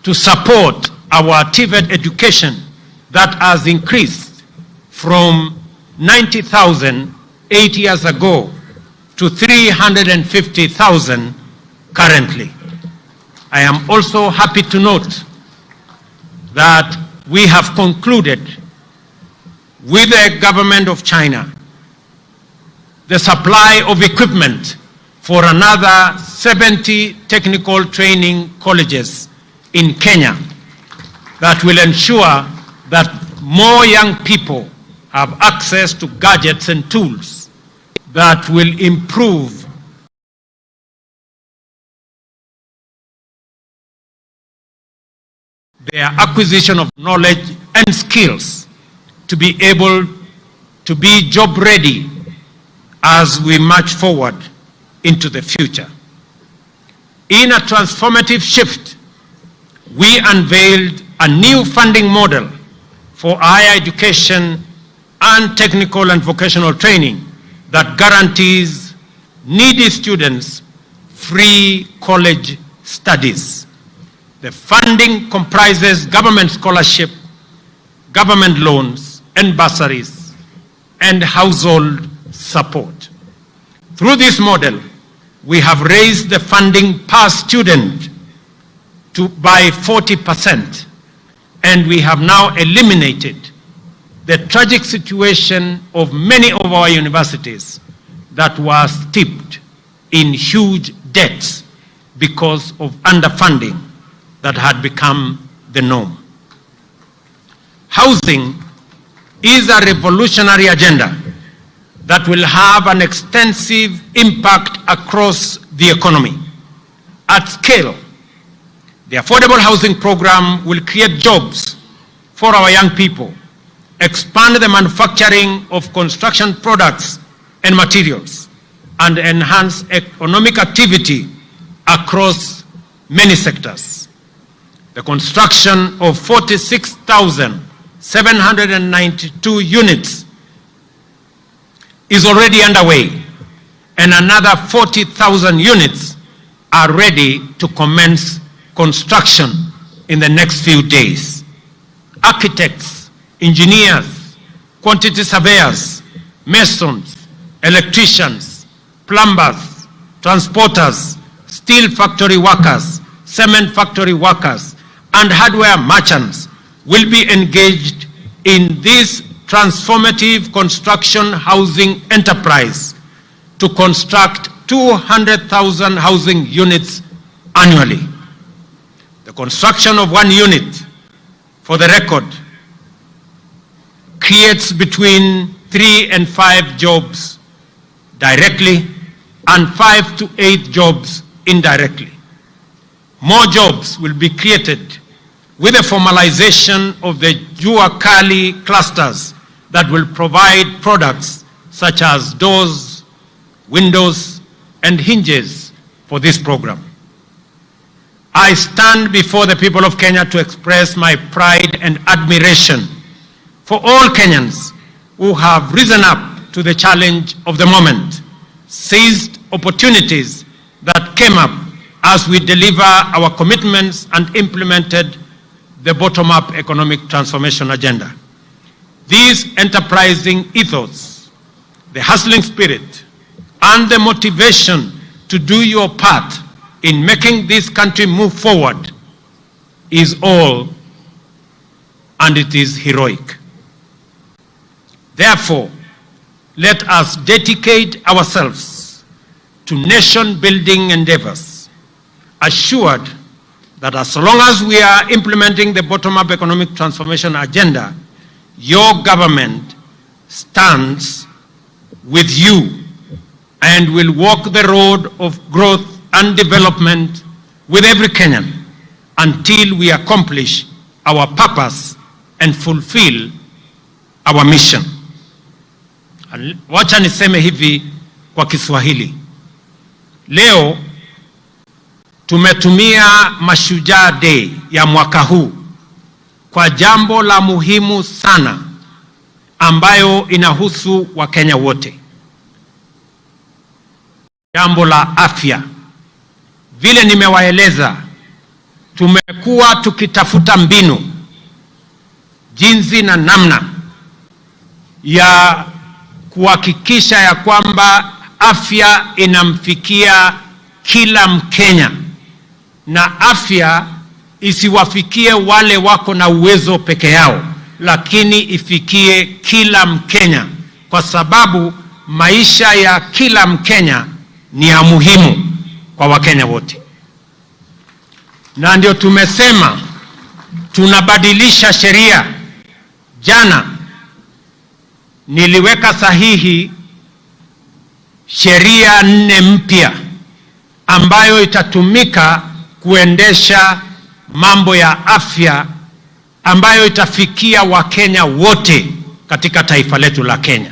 to support our TVET education that has increased from 90,000 8 years ago to 350,000 currently. I am also happy to note that we have concluded with the government of China the supply of equipment for another 70 technical training colleges in Kenya that will ensure that more young people have access to gadgets and tools that will improve their acquisition of knowledge and skills to be able to be job ready as we march forward into the future. In a transformative shift, we unveiled a new funding model for higher education and technical and vocational training that guarantees needy students free college studies. The funding comprises government scholarship, government loans and bursaries, and household support. Through this model, we have raised the funding per student by 40%, and we have now eliminated the tragic situation of many of our universities that were steeped in huge debts because of underfunding that had become the norm. Housing is a revolutionary agenda that will have an extensive impact across the economy. At scale, the affordable housing program will create jobs for our young people, expand the manufacturing of construction products and materials, and enhance economic activity across many sectors. The construction of 46,792 units is already underway, and another 40,000 units are ready to commence construction in the next few days. Architects, engineers, quantity surveyors, masons, electricians, plumbers, transporters, steel factory workers, cement factory workers, and hardware merchants will be engaged in this transformative construction housing enterprise to construct 200,000 housing units annually. The construction of one unit, for the record, creates between 3 and 5 jobs directly and 5 to 8 jobs indirectly. More jobs will be created with the formalization of the Jua Kali clusters that will provide products such as doors, windows, and hinges for this program. I stand before the people of Kenya to express my pride and admiration for all Kenyans who have risen up to the challenge of the moment, seized opportunities that came up as we deliver our commitments and implemented the bottom-up economic transformation agenda. This enterprising ethos, the hustling spirit, and the motivation to do your part in making this country move forward is all, and it is heroic. Therefore, let us dedicate ourselves to nation-building endeavors, assured that as long as we are implementing the bottom-up economic transformation agenda, your government stands with you and will walk the road of growth and development with every Kenyan until we accomplish our purpose and fulfill our mission. Wacha niseme hivi kwa Kiswahili. Leo tumetumia Mashujaa Day ya mwaka huu kwa jambo la muhimu sana ambayo inahusu Wakenya wote. Jambo la afya. Vile nimewaeleza, tumekuwa tukitafuta mbinu, jinsi na namna ya kuhakikisha ya kwamba afya inamfikia kila Mkenya, na afya isiwafikie wale wako na uwezo peke yao, lakini ifikie kila Mkenya, kwa sababu maisha ya kila Mkenya ni ya muhimu kwa Wakenya wote. Na ndio tumesema tunabadilisha sheria. Jana niliweka sahihi sheria 4 mpya ambayo itatumika kuendesha mambo ya afya, ambayo itafikia Wakenya wote katika taifa letu la Kenya.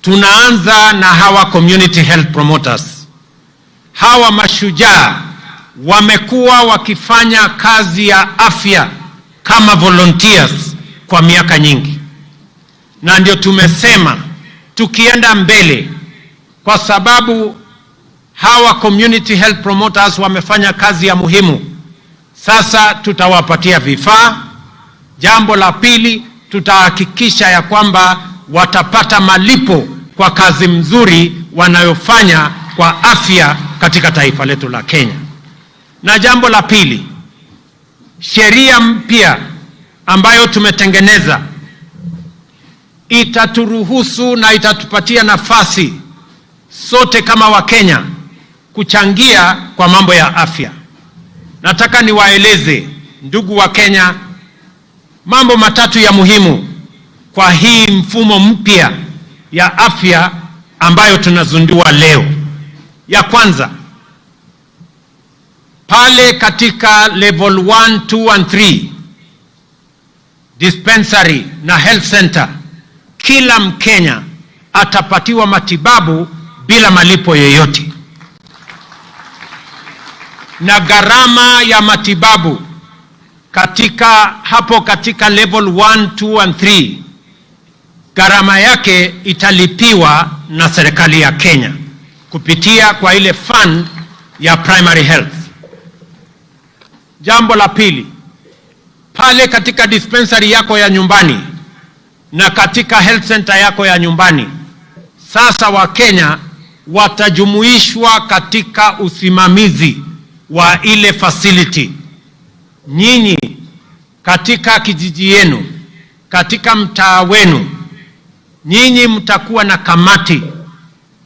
Tunaanza na hawa community health promoters. Hawa mashujaa wamekuwa wakifanya kazi ya afya kama volunteers kwa miaka nyingi, na ndio tumesema tukienda mbele, kwa sababu hawa community health promoters wamefanya kazi ya muhimu, sasa tutawapatia vifaa. Jambo la pili, tutahakikisha ya kwamba watapata malipo kwa kazi mzuri wanayofanya kwa afya katika taifa letu la Kenya. Na jambo la pili, sheria mpya ambayo tumetengeneza itaturuhusu na itatupatia nafasi sote kama Wakenya kuchangia kwa mambo ya afya. Nataka niwaeleze ndugu wa Kenya mambo matatu ya muhimu kwa hii mfumo mpya ya afya ambayo tunazindua leo. Ya kwanza, pale katika level 1, 2 and 3 dispensary na health center, kila Mkenya atapatiwa matibabu bila malipo yoyote. Na gharama ya matibabu katika level 1, 2 and 3, gharama yake italipiwa na serikali ya Kenya kupitia kwa ile fund ya primary health. Jambo la pili, pale katika dispensary yako ya nyumbani na katika health center yako ya nyumbani, sasa Wakenya watajumuishwa katika usimamizi wa ile facility. Nyinyi katika kijiji yenu, katika mtaa wenu, nyinyi mtakuwa na kamati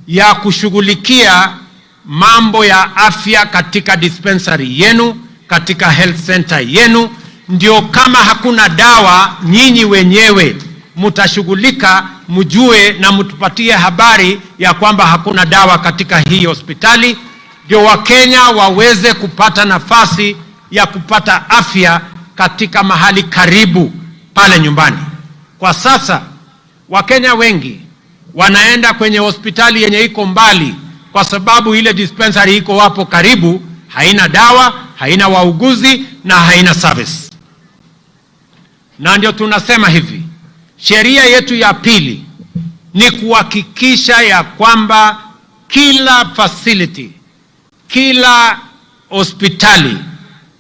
ya kushughulikia mambo ya afya katika dispensary yenu, katika health center yenu. Ndio kama hakuna dawa, nyinyi wenyewe mtashughulika mjue na mtupatie habari ya kwamba hakuna dawa katika hii hospitali, ndio Wakenya waweze kupata nafasi ya kupata afya katika mahali karibu pale nyumbani. Kwa sasa Wakenya wengi wanaenda kwenye hospitali yenye iko mbali kwa sababu ile dispensary iko hapo karibu haina dawa, haina wauguzi na haina service. Na ndio tunasema hivi, sheria yetu ya pili ni kuhakikisha ya kwamba kila facility, kila hospitali,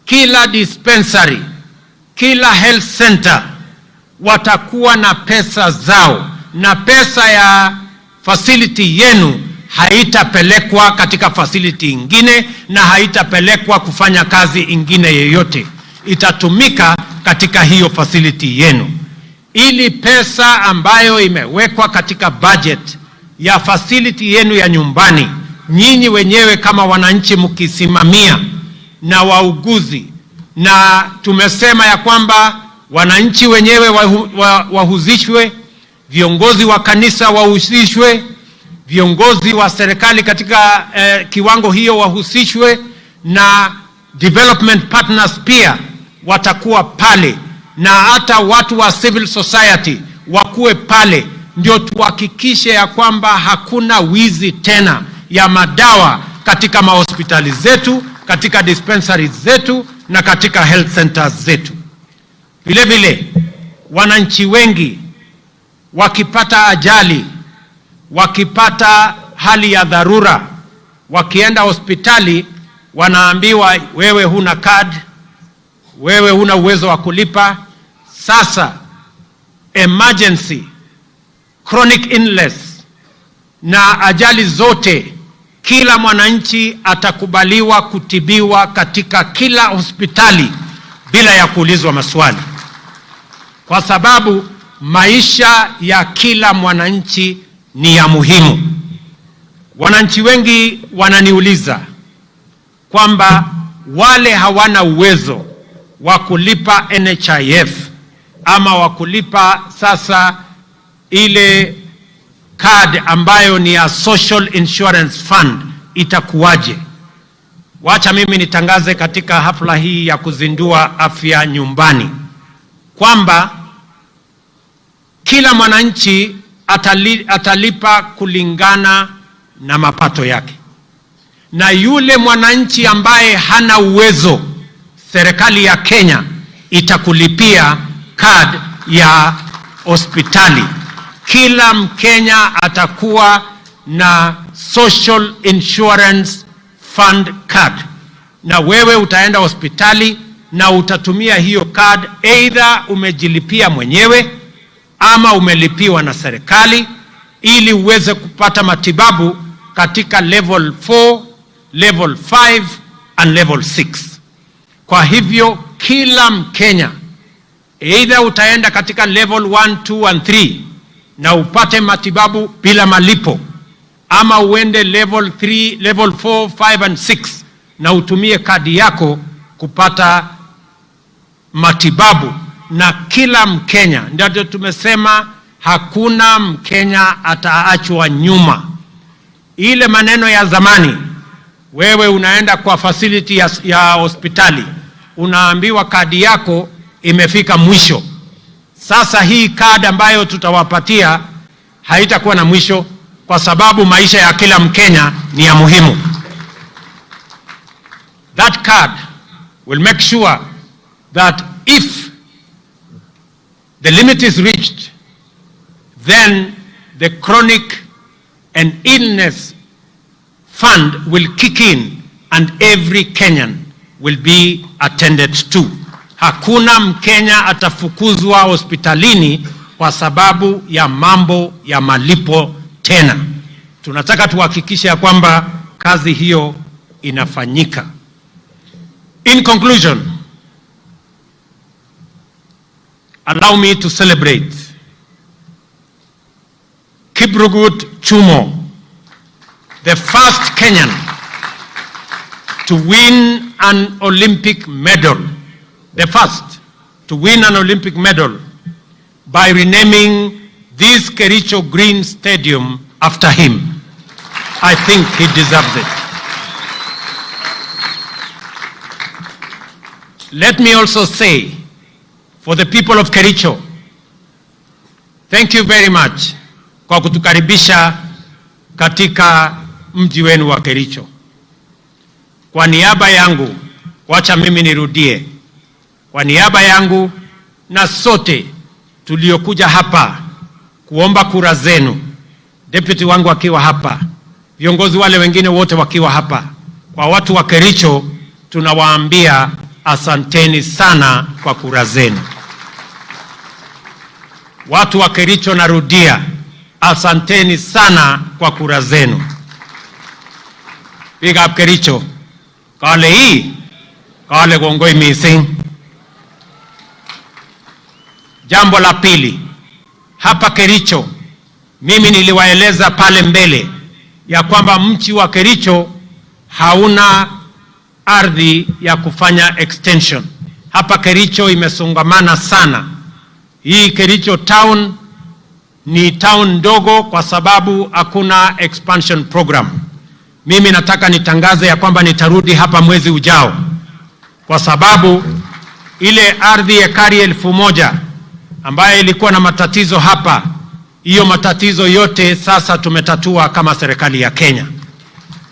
kila dispensary, kila health center watakuwa na pesa zao, na pesa ya facility yenu haitapelekwa katika facility ingine na haitapelekwa kufanya kazi ingine yoyote. Itatumika katika hiyo facility yenu, ili pesa ambayo imewekwa katika budget ya facility yenu ya nyumbani, nyinyi wenyewe kama wananchi mkisimamia na wauguzi, na tumesema ya kwamba wananchi wenyewe wahusishwe, viongozi wa kanisa wahusishwe, viongozi wa serikali katika kiwango hiyo wahusishwe, na development partners pia watakuwa pale, na hata watu wa civil society wakuwe pale, ndio tuhakikishe ya kwamba hakuna wizi tena ya madawa katika mahospitali zetu, katika dispensaries zetu na katika health centers zetu. Vile vile wananchi wengi wakipata ajali, wakipata hali ya dharura, wakienda hospitali wanaambiwa wewe huna card, wewe huna uwezo wa kulipa. Sasa emergency, chronic illness na ajali zote, kila mwananchi atakubaliwa kutibiwa katika kila hospitali bila ya kuulizwa maswali, kwa sababu maisha ya kila mwananchi ni ya muhimu. Wananchi wengi wananiuliza kwamba wale hawana uwezo wa kulipa NHIF ama wa kulipa sasa ile card ambayo ni ya Social Insurance Fund itakuwaje? Wacha mimi nitangaze katika hafla hii ya kuzindua afya nyumbani kwamba kila mwananchi atalipa kulingana na mapato yake, na yule mwananchi ambaye hana uwezo, serikali ya Kenya itakulipia card ya hospitali. Kila Mkenya atakuwa na Social Insurance Fund card, na wewe utaenda hospitali na utatumia hiyo card, either umejilipia mwenyewe ama umelipiwa na serikali, ili uweze kupata matibabu katika level 4, level 5 and level 6. Kwa hivyo kila Mkenya, either utaenda katika level 1, 2 and 3 na upate matibabu bila malipo, ama uende level 3, level 4, 5 and 6 na utumie kadi yako kupata matibabu. Na kila Mkenya, ndio tumesema hakuna Mkenya ataachwa nyuma. Ile maneno ya zamani, wewe unaenda kwa facility ya hospitali unaambiwa kadi yako imefika mwisho. Sasa hii kadi ambayo tutawapatia haitakuwa na mwisho, kwa sababu maisha ya kila Mkenya ni ya muhimu. That card will make sure that if the limit is reached, then the chronic and illness fund will kick in and every Kenyan will be attended to. Hakuna Mkenya atafukuzwa hospitalini kwa sababu ya mambo ya malipo tena. Tunataka tuhakikishe kwamba kazi hiyo inafanyika. In conclusion, allow me to celebrate Kiprugut Chumo, the first Kenyan to win an Olympic medal, the first to win an Olympic medal by renaming this Kericho Green Stadium after him. I think he deserves it. Let me also say, for the people of Kericho, thank you very much kwa kutukaribisha katika mji wenu wa Kericho. Kwa niaba yangu, wacha mimi nirudie, kwa niaba yangu na sote tuliokuja hapa kuomba kura zenu, deputy wangu akiwa hapa, viongozi wale wengine wote wakiwa hapa, kwa watu wa Kericho tunawaambia asanteni sana kwa kura zenu. Watu wa Kericho, narudia, asanteni sana kwa kura zenu. Big up Kericho. Kale hii, kale gongoi missing. Jambo la pili, hapa Kericho, mimi niliwaeleza pale mbele ya kwamba mji wa Kericho hauna ardhi ya kufanya extension. Hapa Kericho imesongamana sana. Hii Kericho town ni town ndogo kwa sababu hakuna expansion program. Mimi nataka nitangaze ya kwamba nitarudi hapa mwezi ujao, kwa sababu ile ardhi ekari 1000 ambayo ilikuwa na matatizo hapa, hiyo matatizo yote sasa tumetatua kama serikali ya Kenya.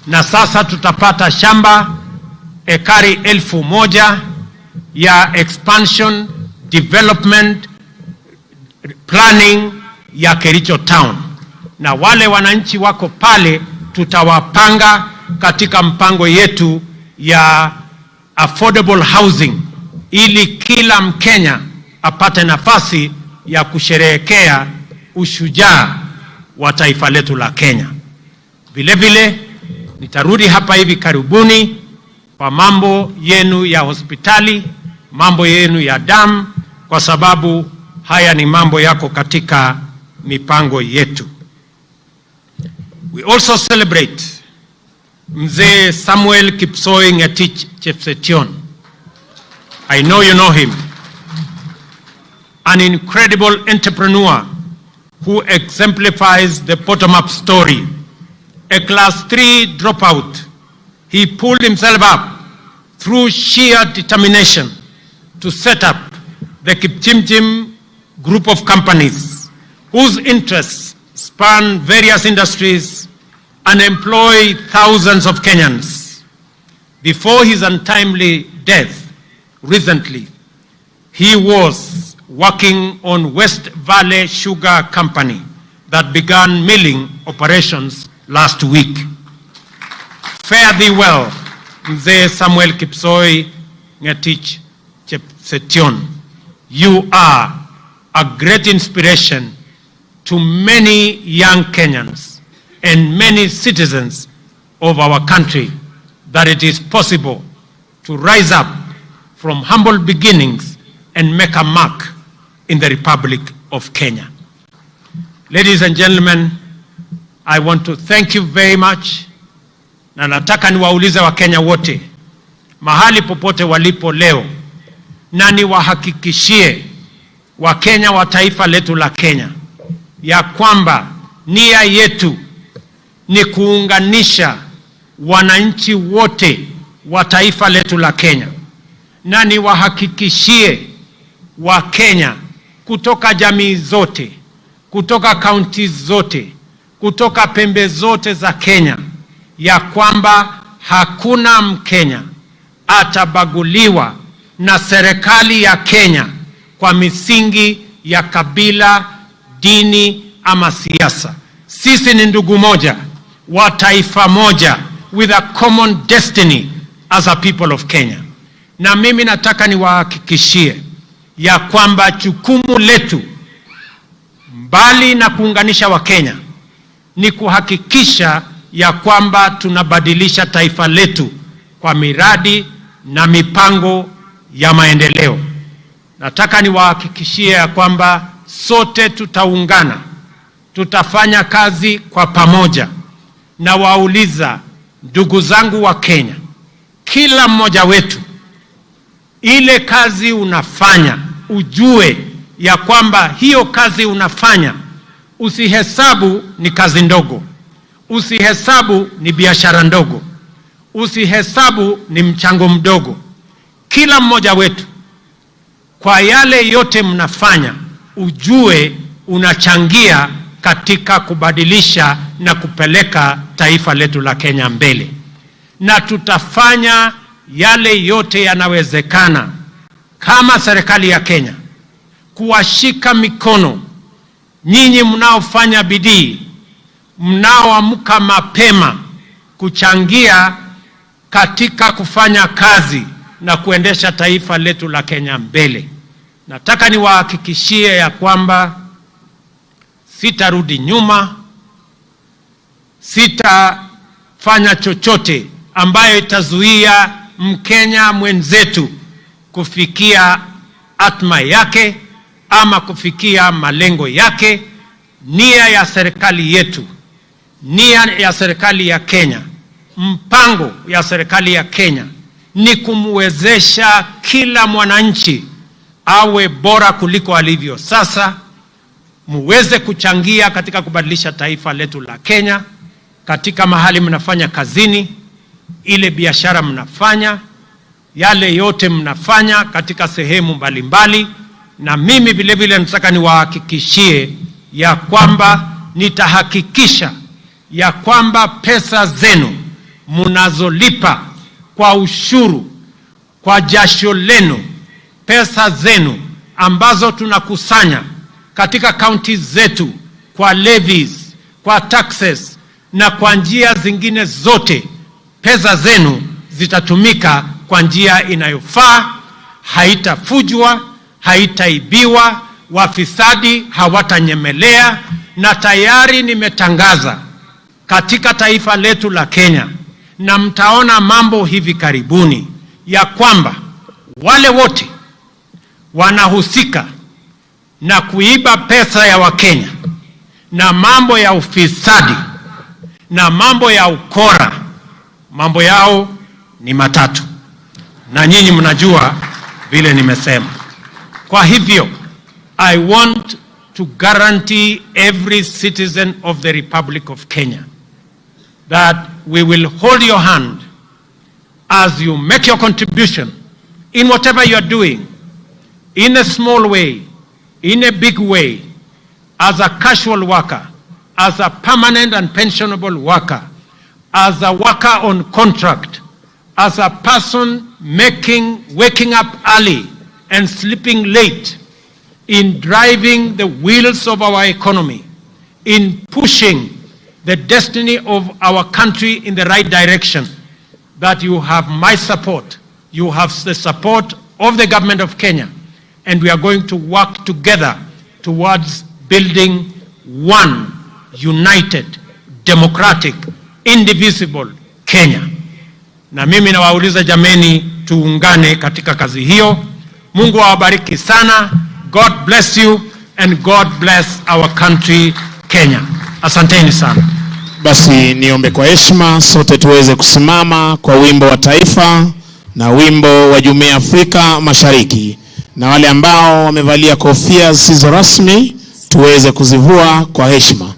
Na sasa tutapata shamba ekari 1000 ya expansion development planning ya Kericho town. Na wale wananchi wako pale tutawapanga katika mpango yetu ya affordable housing, ili kila Mkenya apate nafasi ya kusherehekea ushujaa wa taifa letu la Kenya. Vile vile nitarudi hapa hivi karibuni kwa mambo yenu ya hospitali, mambo yenu ya damu, kwa sababu haya ni mambo yako katika mipango yetu. We also celebrate Mzee Samuel Kipsoi Ngetich Chepsetion. I know you know him. An incredible entrepreneur who exemplifies the bottom-up story. A class 3 dropout, he pulled himself up through sheer determination to set up the Kipchimchim group of companies whose interests span various industries and employ thousands of Kenyans. Before his untimely death recently, he was working on West Valley Sugar Company that began milling operations last week. Fare thee well, Mzee Samuel Kipsoi Ngetich Chepsetion. You are a great inspiration to many young Kenyans and many citizens of our country, that it is possible to rise up from humble beginnings and make a mark in the Republic of Kenya. Ladies and gentlemen, I want to thank you very much, na nataka niwaulize Wakenya wote mahali popote walipo leo, na niwahakikishie Wakenya wa taifa letu la Kenya ya kwamba nia yetu ni kuunganisha wananchi wote wa taifa letu la Kenya, na niwahakikishie Wakenya kutoka jamii zote, kutoka kaunti zote, kutoka pembe zote za Kenya, ya kwamba hakuna Mkenya atabaguliwa na serikali ya Kenya kwa misingi ya kabila, dini ama siasa. Sisi ni ndugu moja wa taifa moja, with a common destiny as a people of Kenya. Na mimi nataka niwahakikishie ya kwamba jukumu letu, mbali na kuunganisha Wakenya, ni kuhakikisha ya kwamba tunabadilisha taifa letu kwa miradi na mipango ya maendeleo. Nataka niwahakikishie ya kwamba sote tutaungana, tutafanya kazi kwa pamoja. Na wauliza ndugu zangu wa Kenya, kila mmoja wetu, ile kazi unafanya ujue ya kwamba hiyo kazi unafanya Usihesabu ni kazi ndogo, usihesabu ni biashara ndogo, usihesabu ni mchango mdogo. Kila mmoja wetu kwa yale yote mnafanya, ujue unachangia katika kubadilisha na kupeleka taifa letu la Kenya mbele. Na tutafanya yale yote yanawezekana kama serikali ya Kenya kuwashika mikono nyinyi mnaofanya bidii, mnaoamka mapema kuchangia katika kufanya kazi na kuendesha taifa letu la Kenya mbele. Nataka niwahakikishie ya kwamba sitarudi nyuma, sitafanya chochote ambayo itazuia Mkenya mwenzetu kufikia atma yake ama kufikia malengo yake. Nia ya serikali yetu, nia ya serikali ya Kenya, mpango ya serikali ya Kenya ni kumwezesha kila mwananchi awe bora kuliko alivyo sasa, muweze kuchangia katika kubadilisha taifa letu la Kenya, katika mahali mnafanya kazini, ile biashara mnafanya, yale yote mnafanya katika sehemu mbalimbali. Na mimi vile vile nataka niwahakikishie ya kwamba nitahakikisha ya kwamba pesa zenu mnazolipa kwa ushuru, kwa jasho lenu, pesa zenu ambazo tunakusanya katika kaunti zetu kwa levies, kwa taxes na kwa njia zingine zote, pesa zenu zitatumika kwa njia inayofaa, haitafujwa, haitaibiwa, wafisadi hawatanyemelea. Na tayari nimetangaza katika taifa letu la Kenya, na mtaona mambo hivi karibuni, ya kwamba wale wote wanahusika na kuiba pesa ya Wakenya na mambo ya ufisadi na mambo ya ukora, mambo yao ni matatu, na nyinyi mnajua vile nimesema. Kwa hivyo, I want to guarantee every citizen of the Republic of Kenya that we will hold your hand as you make your contribution in whatever you are doing, in a small way, in a big way, as a casual worker, as a permanent and pensionable worker, as a worker on contract, as a person waking up early and sleeping late, in driving the wheels of our economy, in pushing the destiny of our country in the right direction, that you have my support, you have the support of the government of Kenya, and we are going to work together towards building one united, democratic, indivisible Kenya. Na mimi nawauliza jameni, tuungane katika kazi hiyo. Mungu awabariki sana. God bless you and God bless our country Kenya. Asanteni sana. Basi niombe kwa heshima sote tuweze kusimama kwa wimbo wa taifa na wimbo wa Jumuiya ya Afrika Mashariki, na wale ambao wamevalia kofia zisizo rasmi tuweze kuzivua kwa heshima.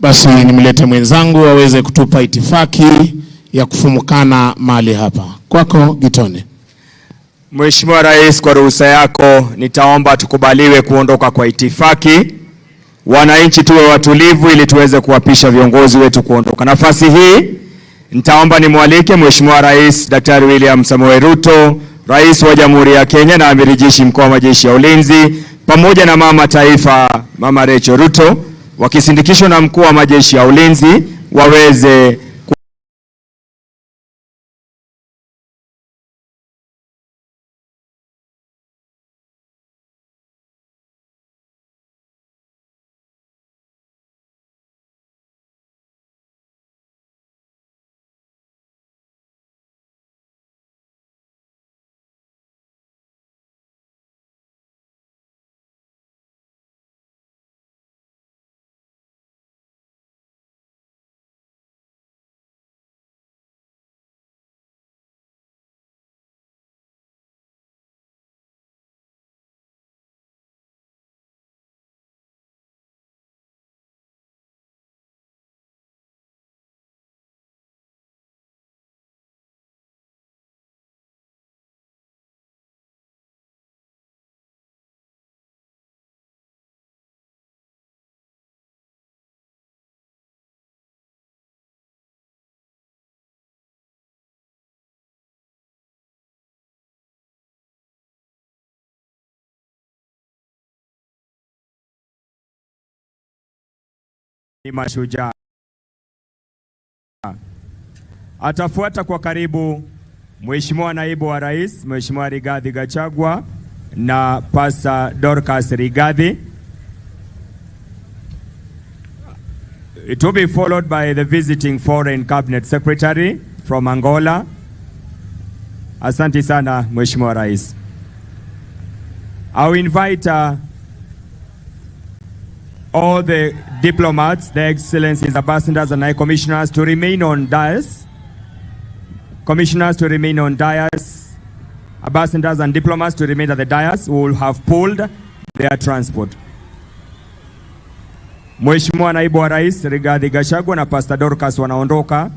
Basi nimlete mwenzangu aweze kutupa itifaki ya kufumukana mahali hapa. Kwako Gitone. Mheshimiwa Rais, kwa ruhusa yako nitaomba tukubaliwe kuondoka kwa itifaki. Wananchi tuwe watulivu ili tuweze kuwapisha viongozi wetu kuondoka. Nafasi hii nitaomba nimwalike Mheshimiwa Rais Daktari William Samoei Ruto, Rais wa Jamhuri ya Kenya na Amiri Jeshi Mkuu wa Majeshi ya Ulinzi, pamoja na Mama Taifa Mama Rachel Ruto, wakisindikishwa na Mkuu wa Majeshi ya Ulinzi waweze Mashujaa. Atafuata kwa karibu Mheshimiwa Naibu wa Rais, Mheshimiwa Rigathi Gachagua na Pastor Dorcas Rigathi. It will be followed by the visiting Foreign Cabinet Secretary from Angola. Asante sana Mheshimiwa Rais. I will invite all the diplomats, their excellencies, ambassadors and high commissioners to remain on dais. Commissioners to remain on dais. Ambassadors and diplomats to remain at the dais who will have pulled their transport. Mheshimiwa Naibu wa Rais Rigathi Gachagua na Pastor Dorcas wanaondoka.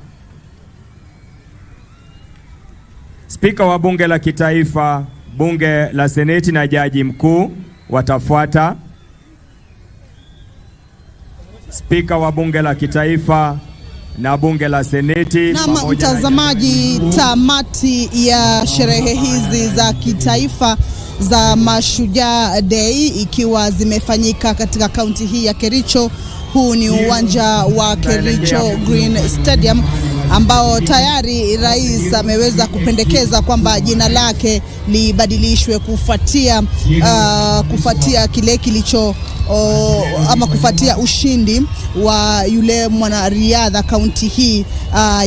Spika wa Bunge la Kitaifa, Bunge la Seneti na Jaji Mkuu watafuata. Spika wa Bunge la Kitaifa na Bunge la Seneti. Na mtazamaji, tamati ya sherehe hizi za kitaifa za Mashujaa Day ikiwa zimefanyika katika kaunti hii ya Kericho. Huu ni uwanja wa Kericho Green Stadium ambao tayari rais ameweza kupendekeza kwamba jina lake libadilishwe kufuatia kile kilicho ama kufuatia ushindi wa yule mwanariadha kaunti hii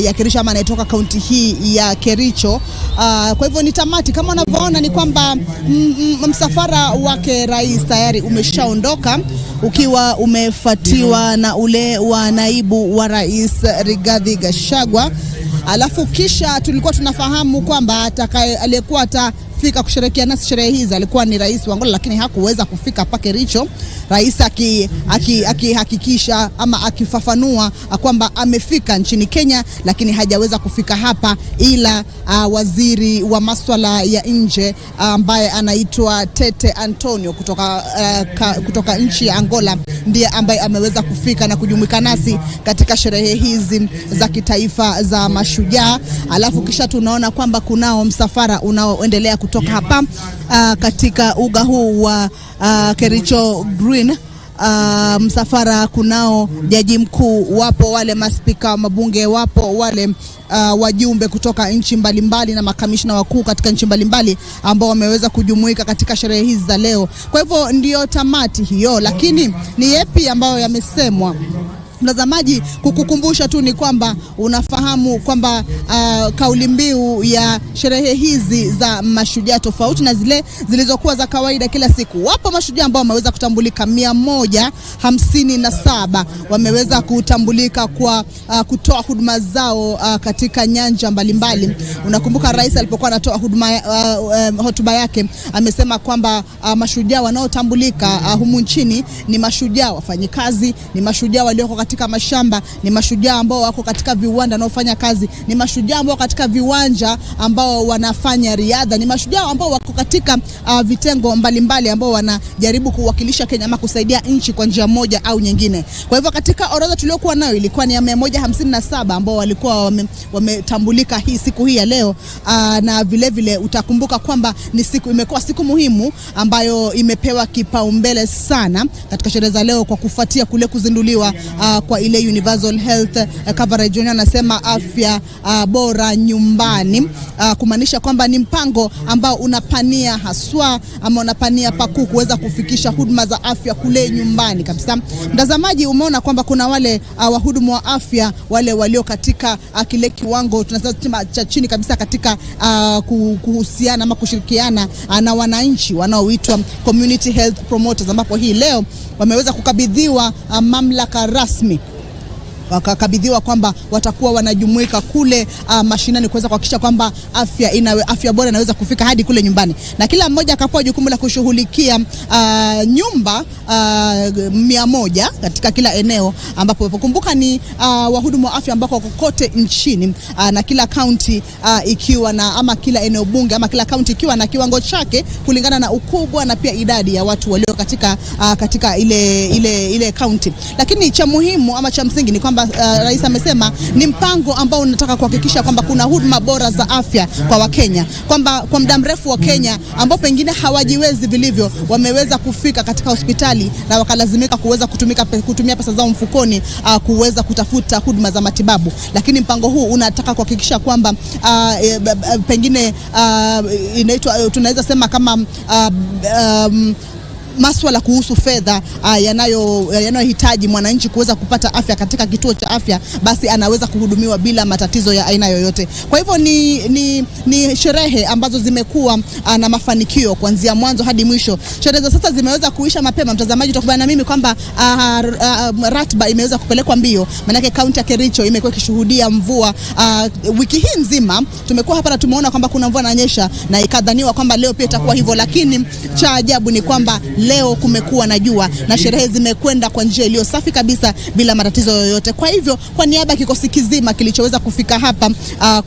ya Kericho ama anayetoka kaunti hii ya Kericho. Kwa hivyo ni tamati, kama unavyoona ni kwamba msafara wake rais tayari umeshaondoka ukiwa umefuatiwa na ule wa naibu wa rais Rigathi Gachagua. Alafu kisha tulikuwa tunafahamu kwamba aliyekuwa atafika kusherehekea nasi sherehe hizi alikuwa ni rais wa Angola, lakini hakuweza kufika hapa Kericho. Rais akihakikisha ama akifafanua kwamba amefika nchini Kenya, lakini hajaweza kufika hapa, ila waziri wa masuala ya nje ambaye anaitwa Tete Antonio kutoka nchi ya Angola ndiye ambaye ameweza kufika na kujumuika nasi katika sherehe hizi za kitaifa za Mashujaa. Alafu kisha tunaona kwamba kunao msafara unaoendelea kutoka hapa katika uga huu wa Kericho Green. Msafara kunao jaji mkuu, wapo wale maspika wa mabunge, wapo wale wajumbe kutoka nchi mbalimbali na makamishna wakuu katika nchi mbalimbali ambao wameweza kujumuika katika sherehe hizi za leo. Kwa hivyo ndio tamati hiyo, lakini ni yapi ambayo yamesemwa? Mtazamaji, kukukumbusha tu ni kwamba unafahamu kwamba kauli mbiu ya sherehe hizi za mashujaa tofauti na zile zilizokuwa za kawaida kila siku. Wapo mashujaa ambao wameweza kutambulika 157 wameweza kutambulika kwa kutoa huduma zao katika nyanja mbalimbali. Unakumbuka rais alipokuwa anatoa hotuba yake amesema kwamba mashujaa wanaotambulika humu nchini ni mashujaa wafanyikazi, ni mashujaa walioko katika katika mashamba, ni mashujaa ambao wako katika viwanda wanaofanya kazi, ni mashujaa ambao katika viwanja ambao wanafanya riadha, ni mashujaa ambao wako katika vitengo mbalimbali ambao wanajaribu kuwakilisha Kenya ama kusaidia nchi kwa njia moja au nyingine. Kwa hivyo katika orodha tuliokuwa nayo ilikuwa ni ya 157 ambao walikuwa wametambulika hii siku hii ya leo, na vile vile utakumbuka kwamba ni imekuwa siku muhimu ambayo imepewa kipaumbele sana katika sherehe za leo kwa kufuatia kule kuzinduliwa kwa ile universal health coverage. Anasema afya bora nyumbani, kumaanisha kwamba ni mpango ambao unapania haswa ama unapania pakuu kuweza kufikisha huduma za afya kule nyumbani kabisa. Mtazamaji, umeona kwamba kuna wale wahudumu wa afya wale walio katika kile kiwango tunasema cha chini kabisa katika kuhusiana ama kushirikiana na wananchi wanaoitwa community health promoters, ambapo hii leo wameweza kukabidhiwa mamlaka rasmi, wakakabidhiwa kwamba watakuwa wanajumuika kule mashinani kuweza kuhakikisha kwamba afya bora inaweza kufika hadi kule nyumbani, na kila mmoja akapewa jukumu la kushughulikia nyumba 100 katika kila eneo, ambapo kumbuka ni wahudumu wa afya ambao kote nchini, na kila county ikiwa na ama kila eneo bunge ama kila county ikiwa na kiwango chake kulingana na ukubwa na pia idadi ya watu walio katika ile county. Lakini cha muhimu ama cha msingi ni kwamba rais amesema ni mpango ambao unataka kuhakikisha kwamba kuna huduma bora za afya kwa Wakenya, kwamba kwa muda mrefu wa Kenya ambao pengine hawajiwezi vilivyo wameweza kufika katika hospitali na wakalazimika kuweza kutumia pesa zao mfukoni kuweza kutafuta huduma za matibabu, lakini mpango huu unataka kuhakikisha kwamba pengine tunaweza sema kama maswala kuhusu fedha yanayohitaji mwananchi kuweza kupata afya katika kituo cha afya, basi anaweza kuhudumiwa bila matatizo ya aina yoyote. Kwa hivyo ni sherehe ambazo zimekuwa na mafanikio kuanzia mwanzo hadi mwisho. Sherehe za sasa zimeweza kuisha mapema. Mtazamaji, utakubaliana na mimi kwamba ratiba imeweza kupelekwa mbio, maana kaunti ya Kericho imekuwa ikishuhudia mvua wiki hii nzima. Tumekuwa hapa na tumeona kwamba kuna mvua inanyesha na ikadhaniwa kwamba leo pia itakuwa hivyo, lakini cha ajabu ni kwamba leo kumekuwa na jua na sherehe zimekwenda kwa njia iliyo safi kabisa bila matatizo yoyote. Kwa hivyo kwa niaba ya kikosi kizima kilichoweza kufika hapa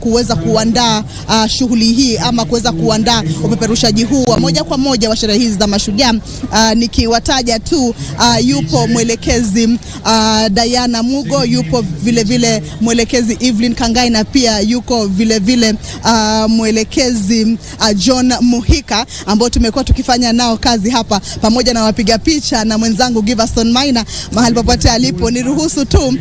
kuweza kuandaa shughuli hii ama kuweza kuandaa upeperushaji huu wa moja kwa moja wa sherehe hizi za Mashujaa, nikiwataja tu yupo mwelekezi Diana Mugo, yupo vile vile mwelekezi Evelyn Kangai, na pia yuko vile vile mwelekezi John Muhika ambao tumekuwa tukifanya nao kazi hapa, pamoja na wapiga picha na mwenzangu Giverson Maina mahali popote alipo. Niruhusu tu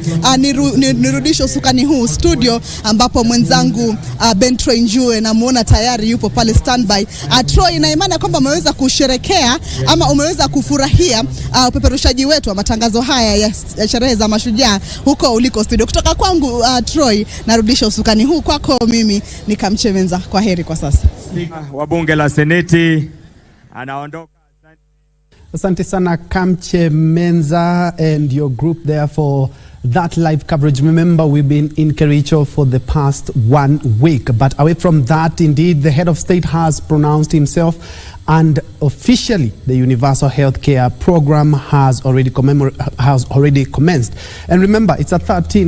nirudishe usukani huu studio, ambapo mwenzangu Ben Troy Njue namuona tayari yupo pale standby. Troy, na imani kwamba umeweza kusherekea ama umeweza kufurahia upeperushaji wetu wa matangazo haya ya sherehe za Mashujaa huko uliko studio. Kutoka kwangu Troy, narudisha usukani huu kwako, mimi ni Kamche Menza. Kwa heri kwa sasa. Wa bunge la Seneti anaondoka. Asante sana Kamche Menza and your group there for that live coverage. Remember, we've been in Kericho for the past 1 week, but away from that, indeed, the head of state has pronounced himself, and officially the universal healthcare program has already commenced. And remember, it's a 13